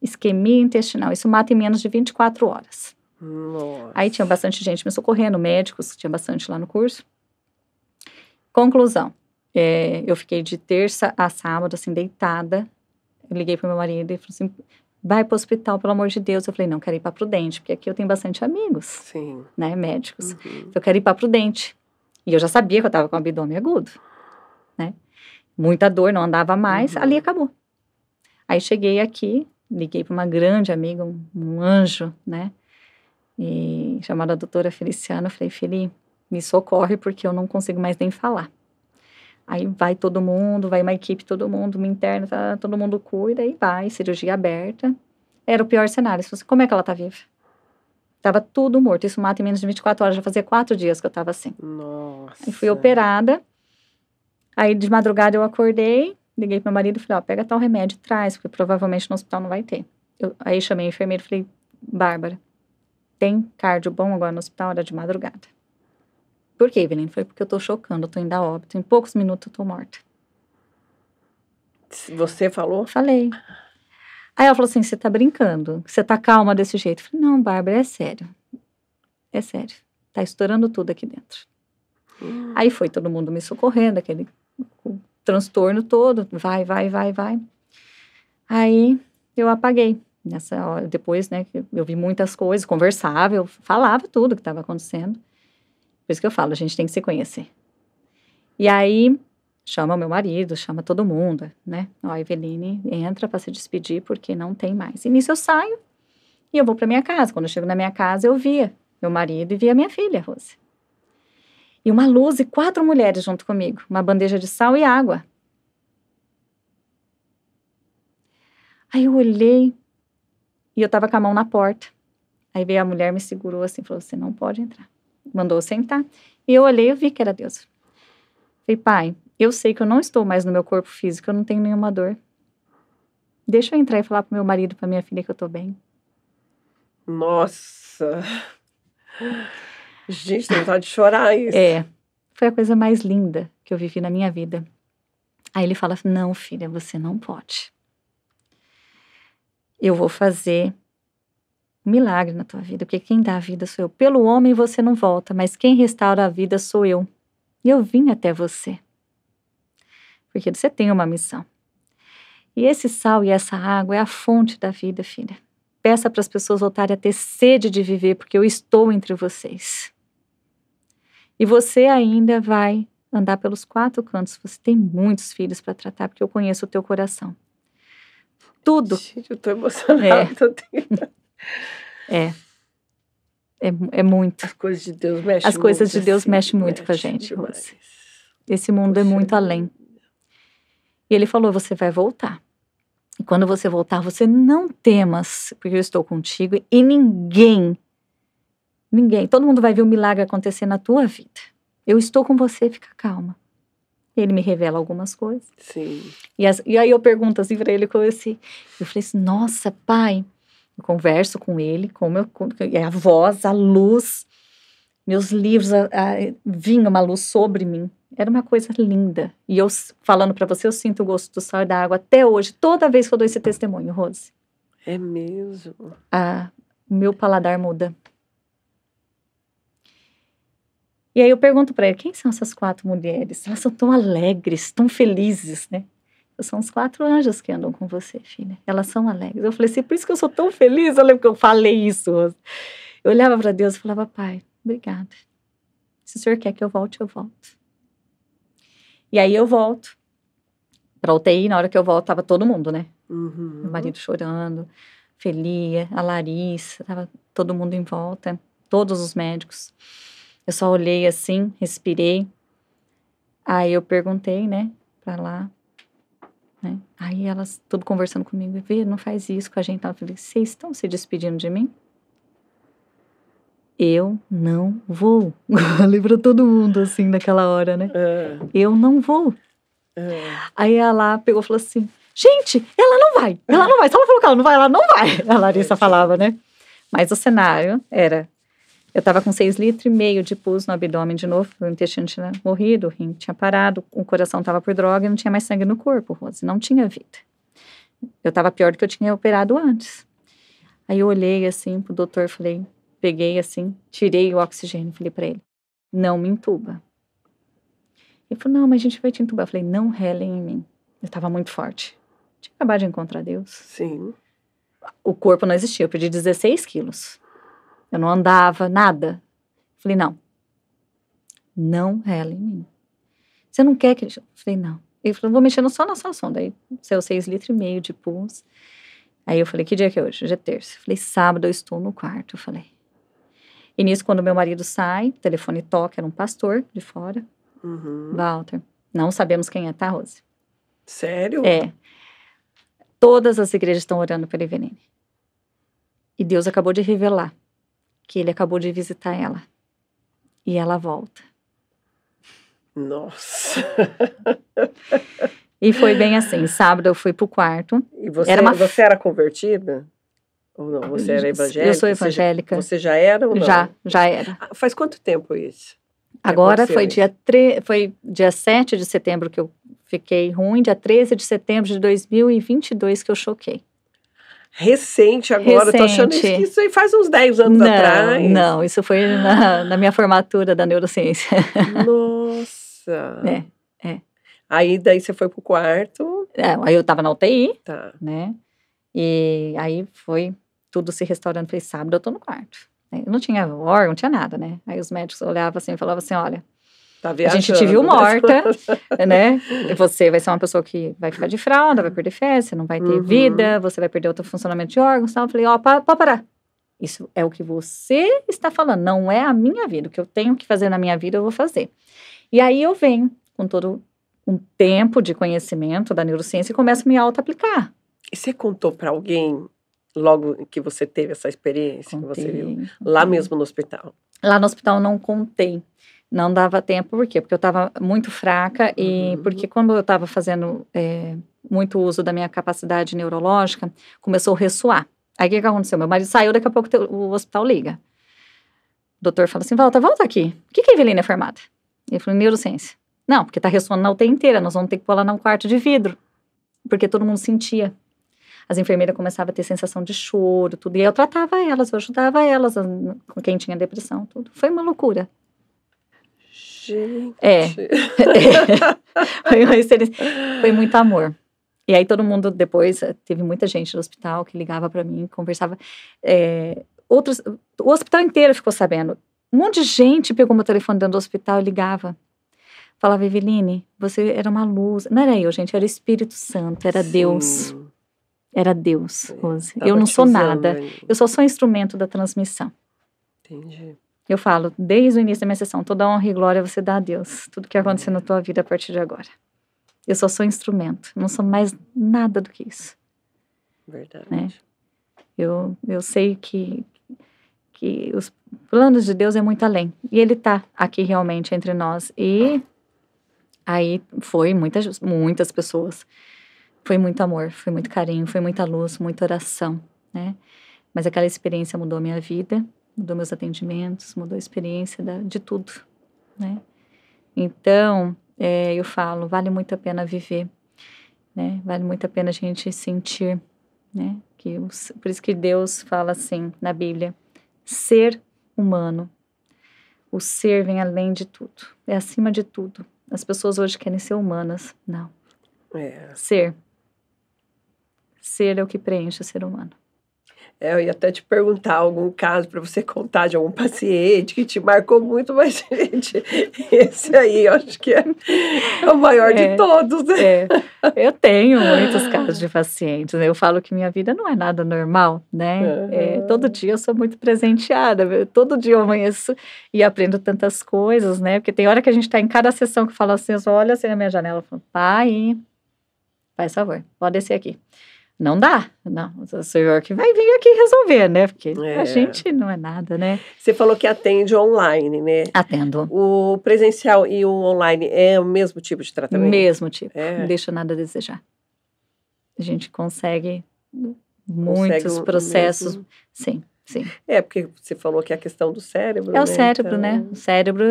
Isquemia intestinal. Isso mata em menos de 24 horas. Nossa. Aí tinha bastante gente me socorrendo, médicos, tinha bastante lá no curso. Conclusão. Eu fiquei de terça a sábado, assim, deitada. Eu liguei pro meu marido e falei assim, vai pro hospital, pelo amor de Deus. Eu falei, não, quero ir pra Prudente, porque aqui eu tenho bastante amigos, Sim. né, médicos. Eu quero ir pra Prudente. E eu já sabia que eu tava com o abdômen agudo, né? Muita dor, não andava mais, ali acabou. Aí cheguei aqui, liguei pra uma grande amiga, um anjo, né? E chamada doutora Feliciana, eu falei, Feli, me socorre porque eu não consigo mais nem falar. Aí vai todo mundo, vai uma equipe, todo mundo, me interna, tá, todo mundo cuida, e vai, cirurgia aberta. Era o pior cenário. Você, como é que ela tá viva? Tava tudo morto, isso mata em menos de 24 horas, já fazia 4 dias que eu tava assim. Nossa. Aí fui operada, aí de madrugada eu acordei, liguei pro meu marido e falei, ó, pega tal remédio, traz, porque provavelmente no hospital não vai ter. Aí chamei a enfermeira e falei, Bárbara, tem cardio bom agora no hospital? Era de madrugada. Por quê, Eveline? Foi porque eu tô chocando, eu tô indo a óbito. Em poucos minutos eu tô morta. Você falou? Falei. Aí ela falou assim, você tá brincando? Você tá calma desse jeito? Eu falei, não, Bárbara, é sério. É sério. Tá estourando tudo aqui dentro. Aí foi todo mundo me socorrendo, aquele transtorno todo. Vai. Aí eu apaguei. Nessa hora, depois, né, eu vi muitas coisas, conversava, eu falava tudo que estava acontecendo. Por isso que eu falo, a gente tem que se conhecer. E aí, chama o meu marido, chama todo mundo, né? Ó, Eveline, entra para se despedir, porque não tem mais. E nisso eu saio e eu vou para minha casa. Quando eu chego na minha casa, eu via meu marido e via minha filha, Rose. E uma luz e 4 mulheres junto comigo. Uma bandeja de sal e água. Aí eu olhei e eu tava com a mão na porta. Aí veio a mulher, me segurou assim, falou, você não pode entrar. Mandou eu sentar. E eu olhei e vi que era Deus. Falei, pai, eu sei que eu não estou mais no meu corpo físico, eu não tenho nenhuma dor. Deixa eu entrar e falar pro meu marido, pra minha filha que eu tô bem. Nossa. Gente, tem vontade de chorar isso. Foi a coisa mais linda que eu vivi na minha vida. Aí ele fala, não, filha, você não pode. Eu vou fazer um milagre na tua vida, porque quem dá a vida sou eu. Pelo homem você não volta, mas quem restaura a vida sou eu. E eu vim até você. Porque você tem uma missão. E esse sal e essa água é a fonte da vida, filha. Peça para as pessoas voltarem a ter sede de viver, porque eu estou entre vocês. E você ainda vai andar pelos 4 cantos. Você tem muitos filhos para tratar, porque eu conheço o teu coração. Tudo. Gente, eu tô emocionada. É muito. As coisas de Deus mexem muito. As coisas de Deus mexem muito com a gente, Rose. Esse mundo é muito além. E ele falou, você vai voltar. E quando você voltar, você não temas, porque eu estou contigo e ninguém, todo mundo vai ver o milagre acontecer na tua vida. Eu estou com você, fica calma. Ele me revela algumas coisas. Sim. E aí eu pergunto assim pra ele, eu falei assim, nossa, pai, eu converso com ele, a voz, a luz, meus livros, vinha uma luz sobre mim. Era uma coisa linda. E eu, falando pra você, eu sinto o gosto do sal e da água até hoje, toda vez que eu dou esse testemunho, Rose. É mesmo? O meu paladar muda. E aí eu pergunto pra ele, quem são essas 4 mulheres? Elas são tão alegres, tão felizes, né? São os 4 anjos que andam com você, filha. Elas são alegres. Eu falei assim, por isso que eu sou tão feliz. Eu lembro que eu falei isso, Rose. Eu olhava para Deus e falava, Pai, obrigada. Se o Senhor quer que eu volte, eu volto. E aí eu volto pra UTI. Na hora que eu volto, tava todo mundo, né? Meu marido chorando, Felia, a Larissa, tava todo mundo em volta, todos os médicos. Eu só olhei assim, respirei. Aí eu perguntei, né, pra lá, né? Aí elas tudo conversando comigo, Vê, não faz isso com a gente. Eu falei, vocês estão se despedindo de mim? Eu não vou. Falei pra todo mundo, assim, naquela hora, né? Eu não vou. Aí ela pegou e falou assim, gente, ela não vai. Se ela falou que ela não vai. A Larissa falava, né? Mas o cenário era, eu tava com 6,5 litros de pus no abdômen de novo, o intestino tinha morrido, o rim tinha parado, o coração tava por droga e não tinha mais sangue no corpo, Rose, não tinha vida. Eu tava pior do que eu tinha operado antes. Aí eu olhei assim pro doutor, falei, peguei assim, tirei o oxigênio, falei pra ele, não me entuba. Ele falou, não, mas a gente vai te entubar. Eu falei, não relem em mim. Eu tava muito forte. Tinha acabado de encontrar Deus. Sim. O corpo não existia, eu perdi 16 quilos. Eu não andava, nada. Eu falei, não relem em mim. Você não quer que... Eu falei, não. Ele falou, vou mexer só na sua sonda. Aí, seu 6,5 litros de pus. Aí eu falei, que dia que é hoje? Hoje é terça. Eu falei, sábado eu estou no quarto. Eu falei. E nisso, quando meu marido sai, o telefone toca, era um pastor de fora. Walter. Não sabemos quem é, tá, Rose? Sério? É. Todas as igrejas estão orando pela Eveline. E Deus acabou de revelar que ele acabou de visitar ela. E ela volta. Nossa. E foi bem assim. Sábado eu fui pro quarto. E você era convertida? Ou não? Você era evangélica? Eu sou evangélica. Você já era ou não? Já era. Faz quanto tempo isso? Agora foi dia 7 de setembro que eu fiquei ruim, dia 13 de setembro de 2022 que eu choquei. Recente agora, tô achando isso aí faz uns 10 anos atrás. Não, isso foi na minha formatura da neurociência. Nossa. É. Aí daí você foi pro quarto. Aí eu tava na UTI, tá, né? E aí foi tudo se restaurando. Falei, sábado eu tô no quarto. Eu não tinha órgão, não tinha nada, né? Aí os médicos olhavam assim e falavam assim, olha, tá viajando, a gente te viu morta, né? Você vai ser uma pessoa que vai ficar de fralda, vai perder fé, você não vai ter vida, você vai perder outro funcionamento de órgãos. Então eu falei, pode parar. Isso é o que você está falando, não é a minha vida. O que eu tenho que fazer na minha vida, eu vou fazer. E aí eu venho com todo um tempo de conhecimento da neurociência e começo a me auto-aplicar. E você contou para alguém logo que você teve essa experiência, Contei, que você viu? Lá mesmo no hospital? Lá no hospital não contei. Não dava tempo, por quê? Porque eu estava muito fraca e porque quando eu estava fazendo muito uso da minha capacidade neurológica, começou a ressoar. Aí o que aconteceu? Meu marido saiu, daqui a pouco o hospital liga. O doutor fala assim, volta aqui. O que a Eveline é formada? Ele falou, neurociência. Não, porque tá ressoando na UTI inteira, nós vamos ter que pôr ela num quarto de vidro. Porque todo mundo sentia. As enfermeiras começavam a ter sensação de choro, tudo. E eu tratava elas, eu ajudava elas, com quem tinha depressão, tudo. Foi uma loucura. Gente. Foi uma experiência. Foi muito amor. E aí todo mundo depois, teve muita gente no hospital que ligava pra mim, conversava. O hospital inteiro ficou sabendo. Um monte de gente pegou meu telefone dentro do hospital e ligava. Falava, Eveline, você era uma luz. Não era eu, gente, era o Espírito Santo, era Deus. Era Deus, Rose. Eu não sou nada. Eu só sou instrumento da transmissão. Entendi. Eu falo, desde o início da minha sessão, toda honra e glória você dá a Deus. Tudo que acontecer na tua vida a partir de agora. Eu só sou instrumento. Não sou mais nada do que isso. Verdade. Né? Eu sei que os planos de Deus é muito além. E Ele está aqui realmente entre nós. E aí foi muitas pessoas. Foi muito amor, foi muito carinho, foi muita luz, muita oração, né? Mas aquela experiência mudou minha vida, mudou meus atendimentos, mudou a experiência de tudo, né? Então, eu falo, vale muito a pena viver, né? Vale muito a pena a gente sentir, né? Por isso que Deus fala assim na Bíblia, ser humano. O ser vem além de tudo, é acima de tudo. As pessoas hoje querem ser humanas, não. Ser é o que preenche o ser humano. Eu ia até te perguntar algum caso para você contar de algum paciente que te marcou muito, mas, gente, esse aí eu acho que é o maior de todos, né? Eu tenho muitos casos de pacientes, né? Eu falo que minha vida não é nada normal, né? Todo dia eu sou muito presenteada, todo dia eu amanheço e aprendo tantas coisas, né? Porque tem hora que a gente está em cada sessão que fala assim, eu só olho assim na minha janela e falo, pai, faz favor, pode descer aqui. Não dá, não, o senhor que vai vir aqui resolver, né? Porque a gente não é nada, né? Você falou que atende online, né? Atendo. O presencial e o online é o mesmo tipo de tratamento? Mesmo tipo, não deixa nada a desejar. A gente consegue muitos processos, sim. Porque você falou que é a questão do cérebro, o cérebro, né? O cérebro,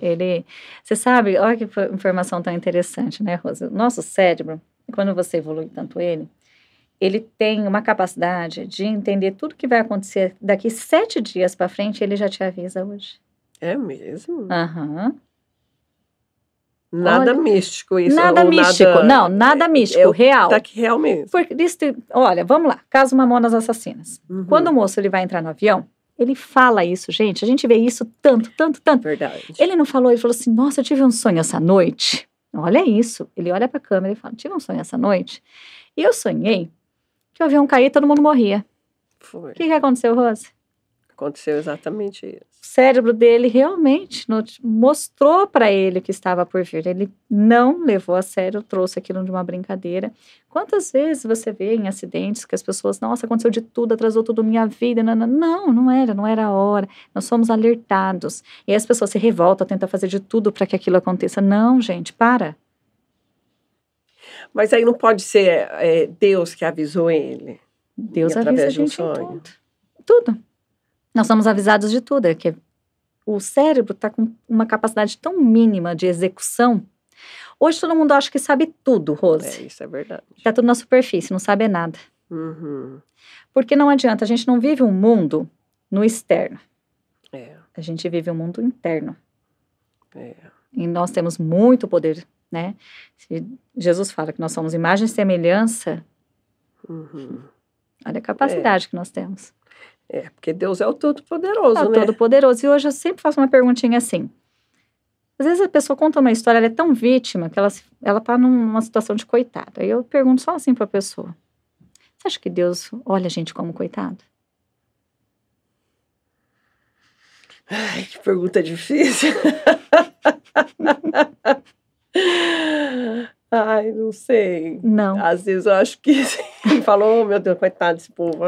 ele... Você sabe, olha que informação tão interessante, né, Rosa? O nosso cérebro, quando você evolui tanto ele tem uma capacidade de entender tudo que vai acontecer daqui 7 dias para frente, ele já te avisa hoje. É mesmo? Aham. Nada místico isso? Nada místico, nada místico, real. Tá aqui real mesmo. Olha, vamos lá, caso Mamonas Assassinas. Quando o moço ele vai entrar no avião, ele fala isso, gente, a gente vê isso tanto. Verdade. Ele não falou, ele falou assim, nossa, eu tive um sonho essa noite. Olha isso, ele olha para a câmera e fala, tive um sonho essa noite, e eu sonhei que o avião caía e todo mundo morria. Foi. O que aconteceu, Rose? Aconteceu exatamente isso. O cérebro dele realmente mostrou para ele o que estava por vir. Ele não levou a sério, trouxe aquilo de uma brincadeira. Quantas vezes você vê em acidentes que as pessoas, nossa, aconteceu de tudo, atrasou tudo minha vida. Não era a hora. Nós somos alertados. E aí as pessoas se revoltam, tentam fazer de tudo para que aquilo aconteça. Não, gente, para. Mas aí não pode ser Deus que avisou ele? Deus avisa a gente em tudo. Nós somos avisados de tudo. É que o cérebro está com uma capacidade tão mínima de execução. Hoje todo mundo acha que sabe tudo, Rose. Isso é verdade. Está tudo na superfície, não sabe nada. Porque não adianta, a gente não vive um mundo no externo. A gente vive um mundo interno. E nós temos muito poder, né? Jesus fala que nós somos imagem e semelhança. Olha a capacidade que nós temos. Porque Deus é o Todo-Poderoso, né? É o Todo-Poderoso. E hoje eu sempre faço uma perguntinha assim. Às vezes a pessoa conta uma história, ela é tão vítima que ela tá numa situação de coitada. Aí eu pergunto só assim pra pessoa. Você acha que Deus olha a gente como coitado? Ai, que pergunta difícil. Ai, não sei. Não. Às vezes eu acho que sim. Falou, oh, meu Deus, coitado desse povo.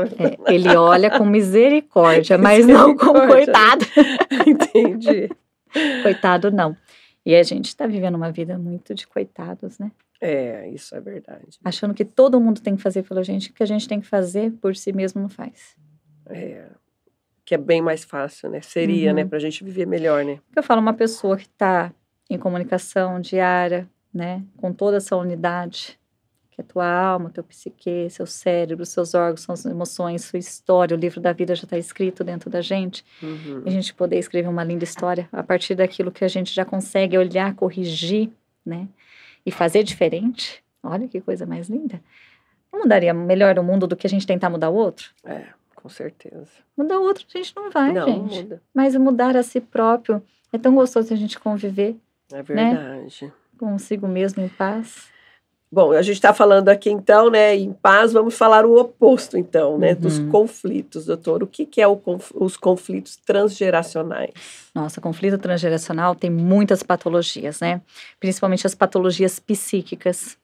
Ele olha com misericórdia, mas não com coitado. Entendi. Coitado, não. E a gente está vivendo uma vida muito de coitados, né? Isso é verdade. Achando que todo mundo tem que fazer pela gente, que a gente tem que fazer por si mesmo não faz. Que é bem mais fácil, né? Seria, né? Pra gente viver melhor, né? Eu falo, uma pessoa que está em comunicação diária, né? Com toda essa unidade, que é tua alma, teu psique, seu cérebro, seus órgãos, suas emoções, sua história, o livro da vida já está escrito dentro da gente. A gente poder escrever uma linda história a partir daquilo que a gente já consegue olhar, corrigir, né? E fazer diferente. Olha que coisa mais linda. Não mudaria melhor o mundo do que a gente tentar mudar o outro? Com certeza. Mudar o outro a gente não vai, gente. Não muda. Mas mudar a si próprio é tão gostoso a gente conviver. É verdade. Né? Consigo mesmo, em paz. Bom, a gente está falando aqui, então, né, em paz, vamos falar o oposto, então, né, dos conflitos, doutor. O que é os conflitos transgeracionais? Nossa, conflito transgeracional tem muitas patologias, né? Principalmente as patologias psíquicas.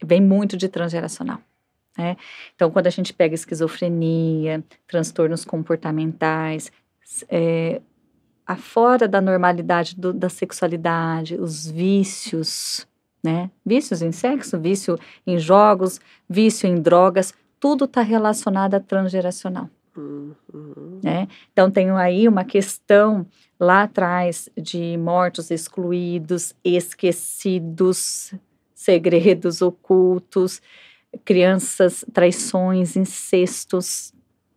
Vem muito de transgeracional, né? Então, quando a gente pega esquizofrenia, transtornos comportamentais, afora da normalidade da sexualidade, os vícios, né? Vícios em sexo, vício em jogos, vício em drogas, tudo está relacionado a transgeracional. Né? Então, tem aí uma questão lá atrás de mortos excluídos, esquecidos, segredos ocultos, crianças, traições, incestos.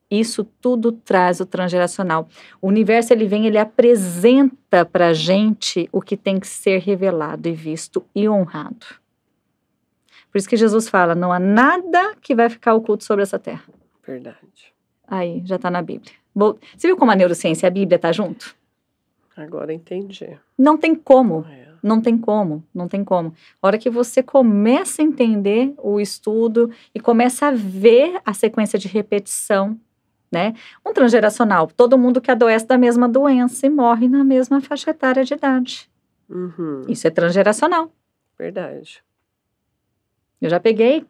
Isso tudo traz o transgeracional. O universo, ele apresenta para a gente o que tem que ser revelado e visto e honrado. Por isso que Jesus fala, não há nada que vai ficar oculto sobre essa terra. Verdade. Aí, já está na Bíblia. Você viu como a neurociência e a Bíblia tá junto? Agora entendi. Não tem como. É. Não tem como, não tem como. A hora que você começa a entender o estudo e começa a ver a sequência de repetição, né? Um transgeracional, todo mundo que adoece da mesma doença e morre na mesma faixa etária de idade. Uhum. Isso é transgeracional. Verdade. Eu já peguei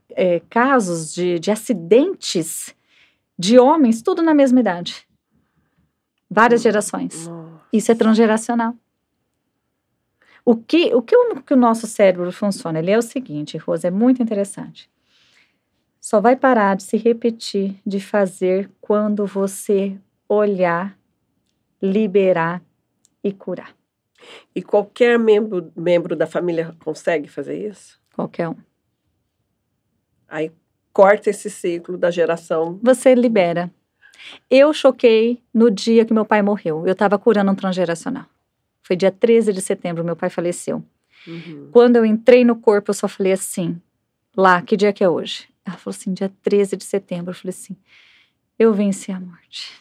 casos de acidentes de homens, tudo na mesma idade. Várias gerações. Nossa. Isso é transgeracional. O que o nosso cérebro funciona? Ele é o seguinte, Rosa, é muito interessante. Só vai parar de se repetir, de fazer, quando você olhar, liberar e curar. E qualquer membro da família consegue fazer isso? Qualquer um. Aí corta esse ciclo da geração. Você libera. Eu choquei no dia que meu pai morreu. Eu estava curando um transgeracional. Foi dia 13 de setembro, meu pai faleceu. Uhum. Quando eu entrei no corpo, eu só falei assim, lá, que dia que é hoje? Ela falou assim, dia 13 de setembro. Eu falei assim, eu venci a morte.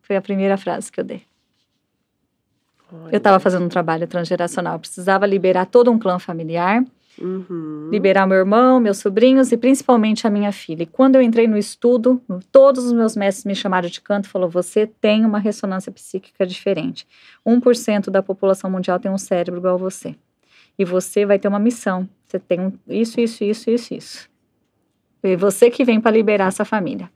Foi a primeira frase que eu dei. Olha. Eu estava fazendo um trabalho transgeracional, eu precisava liberar todo um clã familiar, Uhum. liberar meu irmão, meus sobrinhos e principalmente a minha filha. E quando eu entrei no estudo, todos os meus mestres me chamaram de canto e falaram, você tem uma ressonância psíquica diferente. 1% da população mundial tem um cérebro igual a você. E você vai ter uma missão. Você tem isso. E você que vem para liberar essa família.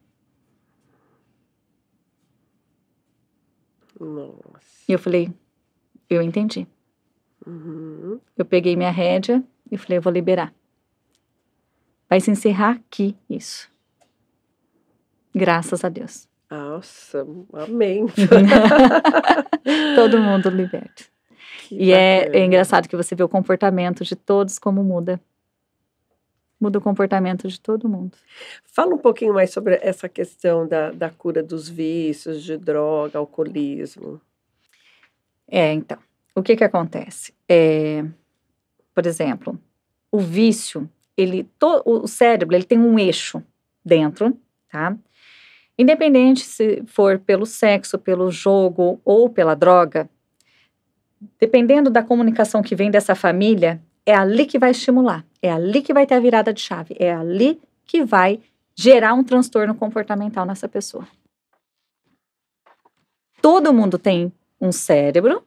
Nossa. E eu falei, eu entendi. Uhum. Eu peguei minha rédea e falei, eu vou liberar. Vai se encerrar aqui isso. Graças a Deus. Nossa, amém. Todo mundo liberta. Que E é bacana. engraçado que você vê o comportamento de todos como muda. Muda o comportamento de todo mundo. Fala um pouquinho mais sobre essa questão da cura dos vícios, de droga, alcoolismo. Então, o que acontece? Por exemplo, o vício, o cérebro, ele tem um eixo dentro, tá? Independente se for pelo sexo, pelo jogo ou pela droga, dependendo da comunicação que vem dessa família, é ali que vai estimular, é ali que vai ter a virada de chave, é ali que vai gerar um transtorno comportamental nessa pessoa. Todo mundo tem um cérebro,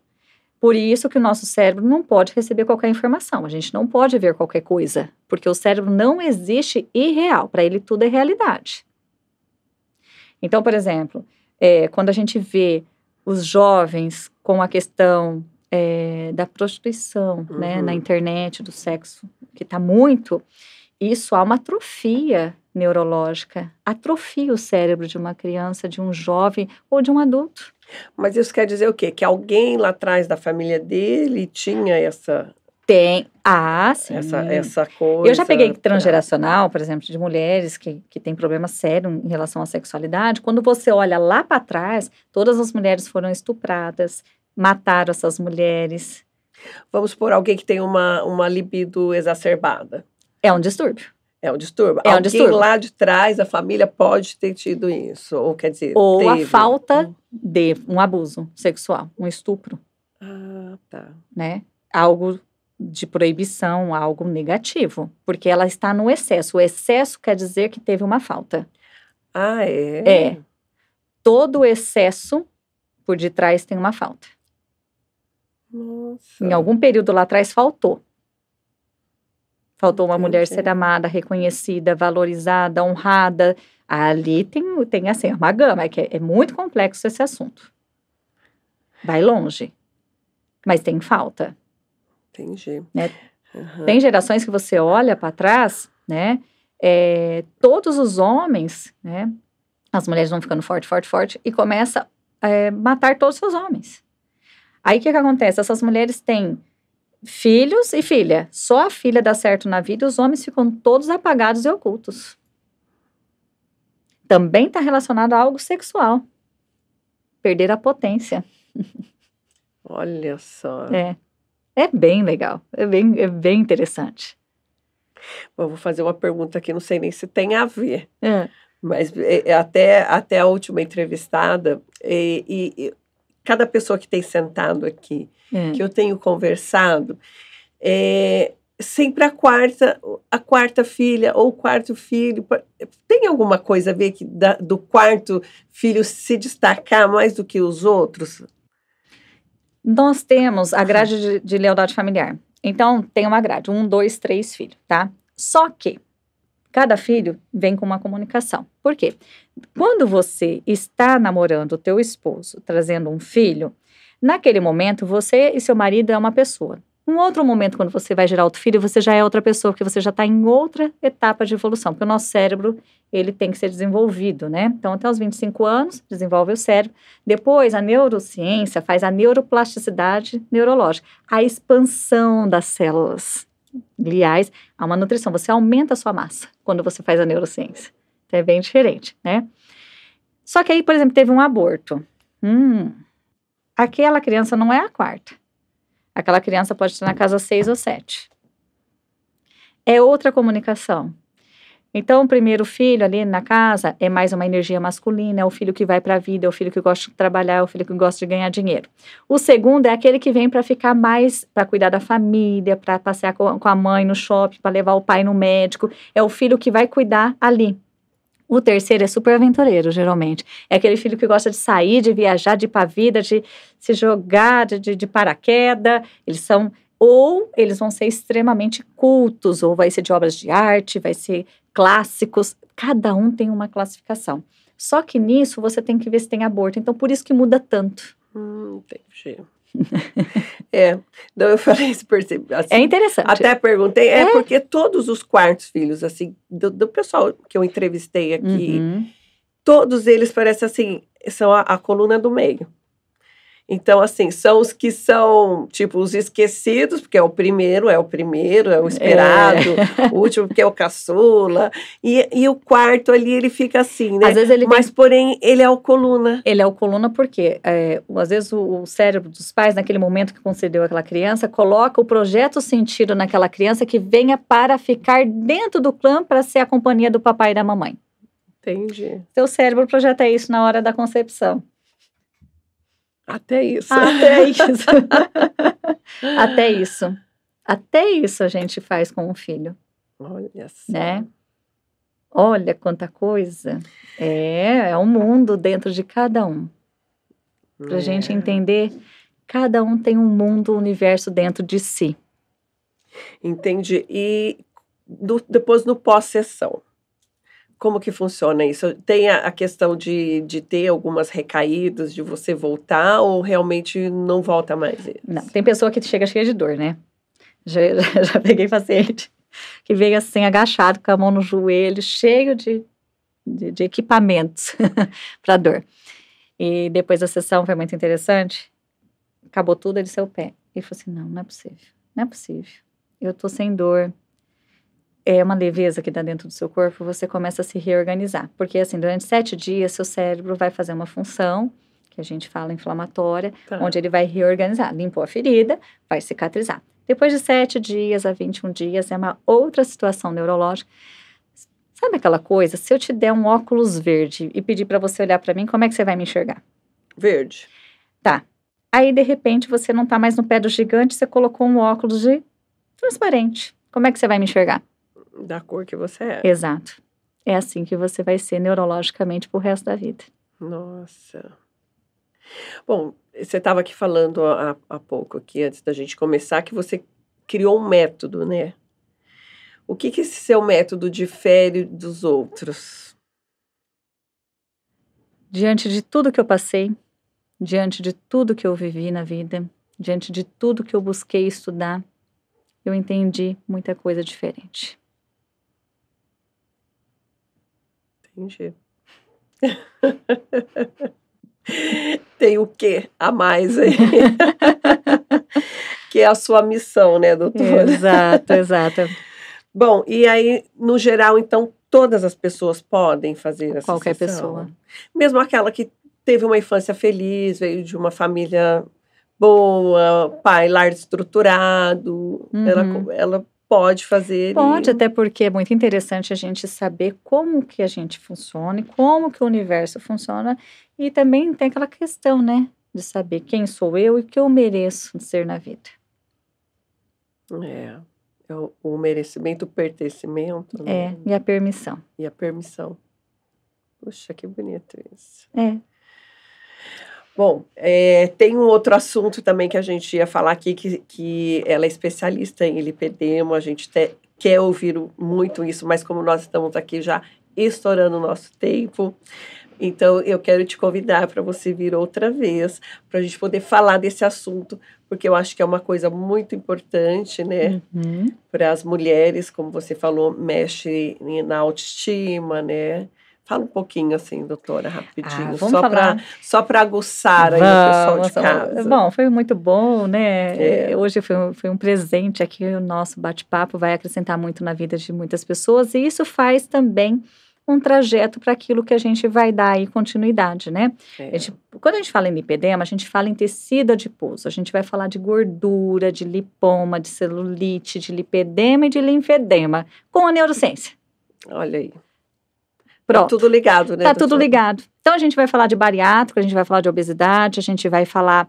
por isso que o nosso cérebro não pode receber qualquer informação, a gente não pode ver qualquer coisa, porque o cérebro não existe irreal, para ele tudo é realidade. Então, por exemplo, quando a gente vê os jovens com a questão da prostituição, né, na internet, do sexo, que está muito, isso há uma atrofia neurológica, atrofia o cérebro de uma criança, de um jovem ou de um adulto. Mas isso quer dizer o quê? Que alguém lá atrás da família dele tinha essa Sim. essa coisa. Eu já peguei transgeracional, por exemplo, de mulheres que têm problema sério em relação à sexualidade. Quando você olha lá para trás, todas as mulheres foram estupradas, mataram essas mulheres. Vamos supor, alguém que tem uma libido exacerbada. É um distúrbio. É um distúrbio. É um alguém distúrbio. lá de trás, a família pode ter tido isso. Ou quer dizer, ou teve. a falta de um abuso sexual, um estupro. Ah, tá. Né? Algo de proibição, algo negativo. Porque ela está no excesso. O excesso quer dizer que teve uma falta. Ah, é? Todo excesso, por detrás, tem uma falta. Nossa. Em algum período lá atrás, faltou. Faltou uma mulher Entendi. ser amada, reconhecida, valorizada, honrada. Ali tem assim, uma gama, é muito complexo esse assunto. Vai longe. Mas tem falta. Entendi. Né? Uhum. Tem gerações que você olha para trás, né? Todos os homens, né? As mulheres vão ficando forte, e começa a matar todos os homens. Aí o que acontece? Essas mulheres têm filhos e filha. Só a filha dá certo na vida e os homens ficam todos apagados e ocultos. Também está relacionado a algo sexual. Perder a potência. Olha só. É bem legal. É bem interessante. Bom, vou fazer uma pergunta aqui, não sei nem se tem a ver. Mas até a última entrevistada, e cada pessoa que tem sentado aqui, que eu tenho conversado, sempre a quarta filha ou o quarto filho, tem alguma coisa a ver do quarto filho se destacar mais do que os outros? Nós temos a grade de lealdade familiar. Então, tem uma grade, 1, 2, 3 filhos, tá? Só que cada filho vem com uma comunicação. Por quê? Quando você está namorando o teu esposo, trazendo um filho, naquele momento, você e seu marido é uma pessoa. Um outro momento, quando você vai gerar outro filho, você já é outra pessoa, porque você já está em outra etapa de evolução. Porque o nosso cérebro, ele tem que ser desenvolvido, né? Então, até os 25 anos, desenvolve o cérebro. Depois, a neurociência faz a neuroplasticidade neurológica, a expansão das células gliais, há uma nutrição. Você aumenta a sua massa quando você faz a neurociência. Então, é bem diferente, né? Só que aí, por exemplo, teve um aborto. Aquela criança não é a quarta. Aquela criança pode estar na casa 6 ou 7. É outra comunicação. Então, o primeiro filho ali na casa é mais uma energia masculina, é o filho que vai para a vida, é o filho que gosta de trabalhar, é o filho que gosta de ganhar dinheiro. O segundo é aquele que vem para ficar mais, para cuidar da família, para passear com a mãe no shopping, para levar o pai no médico. É o filho que vai cuidar ali. O terceiro é super aventureiro, geralmente. É aquele filho que gosta de sair, de viajar, de ir para a vida, de se jogar de paraquedas. Ou eles vão ser extremamente cultos, ou vai ser de obras de arte, vai ser clássicos. Cada um tem uma classificação. Só que nisso você tem que ver se tem aborto. Então, por isso que muda tanto. Entendi. Então eu falei isso, percebi. Assim, é interessante. Até perguntei, porque todos os quartos filhos, assim, do pessoal que eu entrevistei aqui, todos eles parecem assim, são a coluna do meio. Então, assim, são os que são, tipo, os esquecidos, porque é o primeiro, é o esperado, o último, porque é o caçula, e o quarto ali, ele fica assim, né? Às vezes Mas, porém, ele é o coluna. Ele é o coluna porque, às vezes, o cérebro dos pais, naquele momento que concedeu aquela criança, coloca o projeto sentido naquela criança que venha para ficar dentro do clã para ser a companhia do papai e da mamãe. Entendi. Seu cérebro projeta isso na hora da concepção. Até isso. Até isso. Até isso. Até isso a gente faz com o filho. Olha só. Né? Olha quanta coisa. É um mundo dentro de cada um. Para a gente entender, cada um tem um mundo, um universo dentro de si. Entendi. E depois no pós-sessão, como que funciona isso? Tem a questão de ter algumas recaídas, de você voltar, ou realmente não volta mais isso? Não, tem pessoa que chega cheia de dor, né? Já peguei paciente que veio assim, agachado, com a mão no joelho, cheio de equipamentos para dor. E depois da sessão foi muito interessante. Acabou tudo, ele saiu o pé. Ele falou assim, não é possível. Não é possível. Eu tô sem dor. É uma leveza que dá dentro do seu corpo, você começa a se reorganizar. Porque, assim, durante 7 dias, seu cérebro vai fazer uma função, que a gente fala inflamatória, onde ele vai reorganizar. Limpou a ferida, vai cicatrizar. Depois de 7 dias a 21 dias, é uma outra situação neurológica. Sabe aquela coisa? Se eu te der um óculos verde e pedir para você olhar para mim, como é que você vai me enxergar? Verde. Tá. Aí, de repente, você não tá mais no pé do gigante, você colocou um óculos de transparente. Como é que você vai me enxergar? Da cor que você é. Exato. É assim que você vai ser neurologicamente pro resto da vida. Nossa. Bom, você estava aqui falando há pouco, aqui, antes da gente começar, que você criou um método, né? O que esse seu método difere dos outros? Diante de tudo que eu passei, diante de tudo que eu vivi na vida, diante de tudo que eu busquei estudar, eu entendi muita coisa diferente. Entendi. Tem o quê a mais aí? Que é a sua missão, né, doutora? Exato. Bom, e aí, no geral, então, todas as pessoas podem fazer essa Qualquer sessão? pessoa. Mesmo aquela que teve uma infância feliz, veio de uma família boa, pai, lar estruturado, ela pode fazer. Pode, até porque é muito interessante a gente saber como que a gente funciona e como que o universo funciona. E também tem aquela questão, né? De saber quem sou eu e o que eu mereço ser na vida. É o merecimento, o pertencimento, né? E a permissão. E a permissão. Puxa, que bonito isso. Bom, tem um outro assunto também que a gente ia falar aqui, que ela é especialista em lipedema, a gente quer ouvir muito isso, mas como nós estamos aqui já estourando o nosso tempo, então eu quero te convidar para você vir outra vez, para a gente poder falar desse assunto, porque eu acho que é uma coisa muito importante, né? Para as mulheres, como você falou, mexe na autoestima, né? Fala um pouquinho assim, doutora, rapidinho, só para aguçar aí o pessoal de casa. Bom, foi muito bom, né? Hoje foi um presente aqui, o nosso bate-papo vai acrescentar muito na vida de muitas pessoas, e isso faz também um trajeto para aquilo que a gente vai dar aí continuidade, né? Quando a gente fala em lipedema, a gente fala em tecido adiposo, a gente vai falar de gordura, de lipoma, de celulite, de lipedema e de linfedema, com a neurociência. Olha aí. Pronto. Tá tudo ligado, né? Tá tudo ligado. Então, a gente vai falar de bariátrico, a gente vai falar de obesidade, a gente vai falar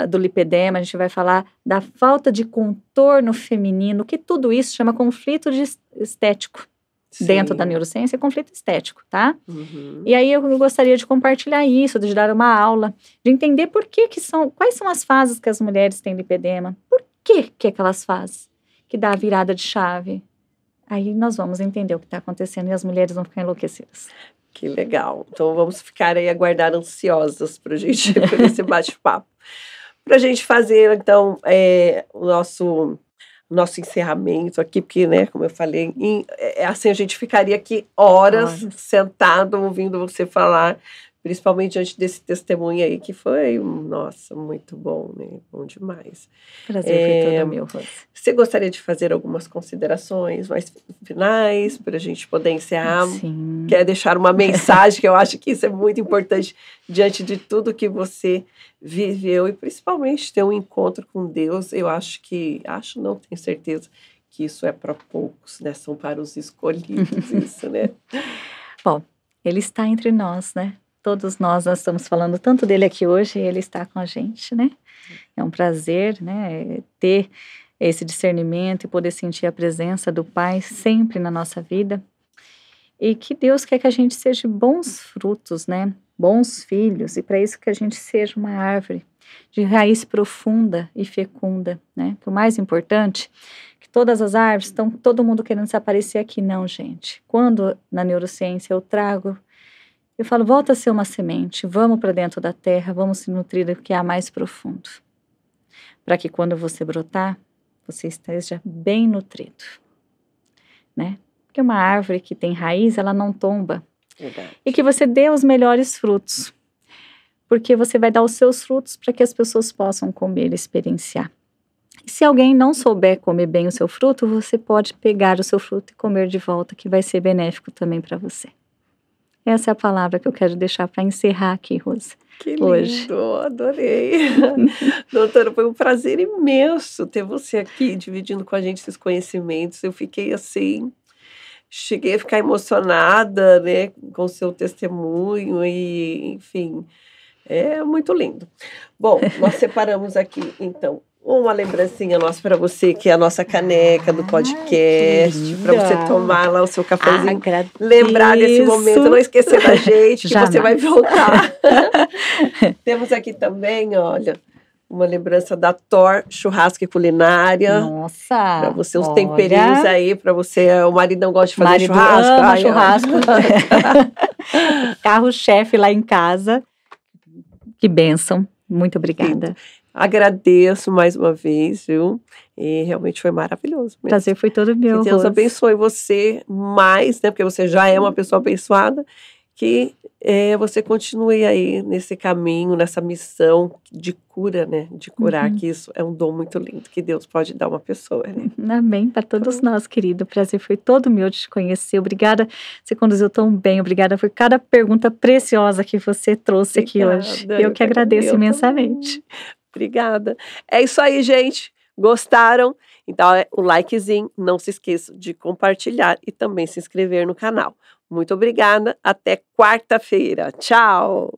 do lipedema, a gente vai falar da falta de contorno feminino, que tudo isso chama conflito estético. Sim. Dentro da neurociência, é conflito estético, tá? E aí, eu gostaria de compartilhar isso, de dar uma aula, de entender quais são as fases que as mulheres têm lipedema, por que aquelas fases que dá a virada de chave. Aí nós vamos entender o que está acontecendo e as mulheres vão ficar enlouquecidas. Que legal. Então vamos ficar aí aguardar ansiosas para esse bate-papo. Para a gente fazer, então, o nosso encerramento aqui, porque, né, como eu falei, assim a gente ficaria aqui horas sentado ouvindo você falar, principalmente diante desse testemunho aí, que foi, nossa, muito bom, né? Bom demais. Prazer foi todo meu, Rose. Você gostaria de fazer algumas considerações mais finais, para a gente poder encerrar? Sim. Quer deixar uma mensagem, que eu acho que isso é muito importante, diante de tudo que você viveu, e principalmente ter um encontro com Deus. Eu não tenho certeza, que isso é para poucos, né? São para os escolhidos, isso, né? Bom, Ele está entre nós, né? Todos nós estamos falando tanto dele aqui hoje, e ele está com a gente, né? É um prazer, né, ter esse discernimento e poder sentir a presença do Pai sempre na nossa vida. E que Deus quer que a gente seja bons frutos, né? Bons filhos, e para isso que a gente seja uma árvore de raiz profunda e fecunda, né? Que o mais importante, que todas as árvores estão, todo mundo querendo se aparecer aqui, não, gente. Quando na neurociência eu falo, volta a ser uma semente, vamos para dentro da terra, vamos se nutrir do que há mais profundo. Para que quando você brotar, você esteja bem nutrido, né? Porque uma árvore que tem raiz, ela não tomba. Verdade. E que você dê os melhores frutos. Porque você vai dar os seus frutos para que as pessoas possam comer e experienciar. E se alguém não souber comer bem o seu fruto, você pode pegar o seu fruto e comer de volta, que vai ser benéfico também para você. Essa é a palavra que eu quero deixar para encerrar aqui, Rose. Que lindo, hoje. Adorei. Doutora, foi um prazer imenso ter você aqui dividindo com a gente esses conhecimentos. Eu fiquei assim, cheguei a ficar emocionada, né, com o seu testemunho e, enfim, é muito lindo. Bom, nós separamos aqui, então, uma lembrancinha nossa para você, que é a nossa caneca do podcast, para você tomar lá o seu cafezinho, lembrar desse momento, não esquecer da gente, que você vai voltar. Temos aqui também, olha, uma lembrança da Thor Churrasco e Culinária. Nossa! Para você, uns temperinhos aí, para você, o marido não gosta de fazer churrasco. Ama churrasco. Carro-chefe lá em casa. Que bênção. Muito obrigada. Sim. Agradeço mais uma vez, viu? E realmente foi maravilhoso. O prazer foi todo meu, que Deus Rose. abençoe você mais, né? Porque você já é uma pessoa abençoada. Que você continue aí nesse caminho, nessa missão de cura, né? De curar, que isso é um dom muito lindo que Deus pode dar a uma pessoa, né? Amém, para todos nós, querido. O prazer foi todo meu de te conhecer. Obrigada, você conduziu tão bem. Obrigada por cada pergunta preciosa que você trouxe aqui hoje. Eu que agradeço imensamente. Obrigada. É isso aí, gente. Gostaram? Então, o likezinho, não se esqueça de compartilhar e também se inscrever no canal. Muito obrigada, até quarta-feira. Tchau!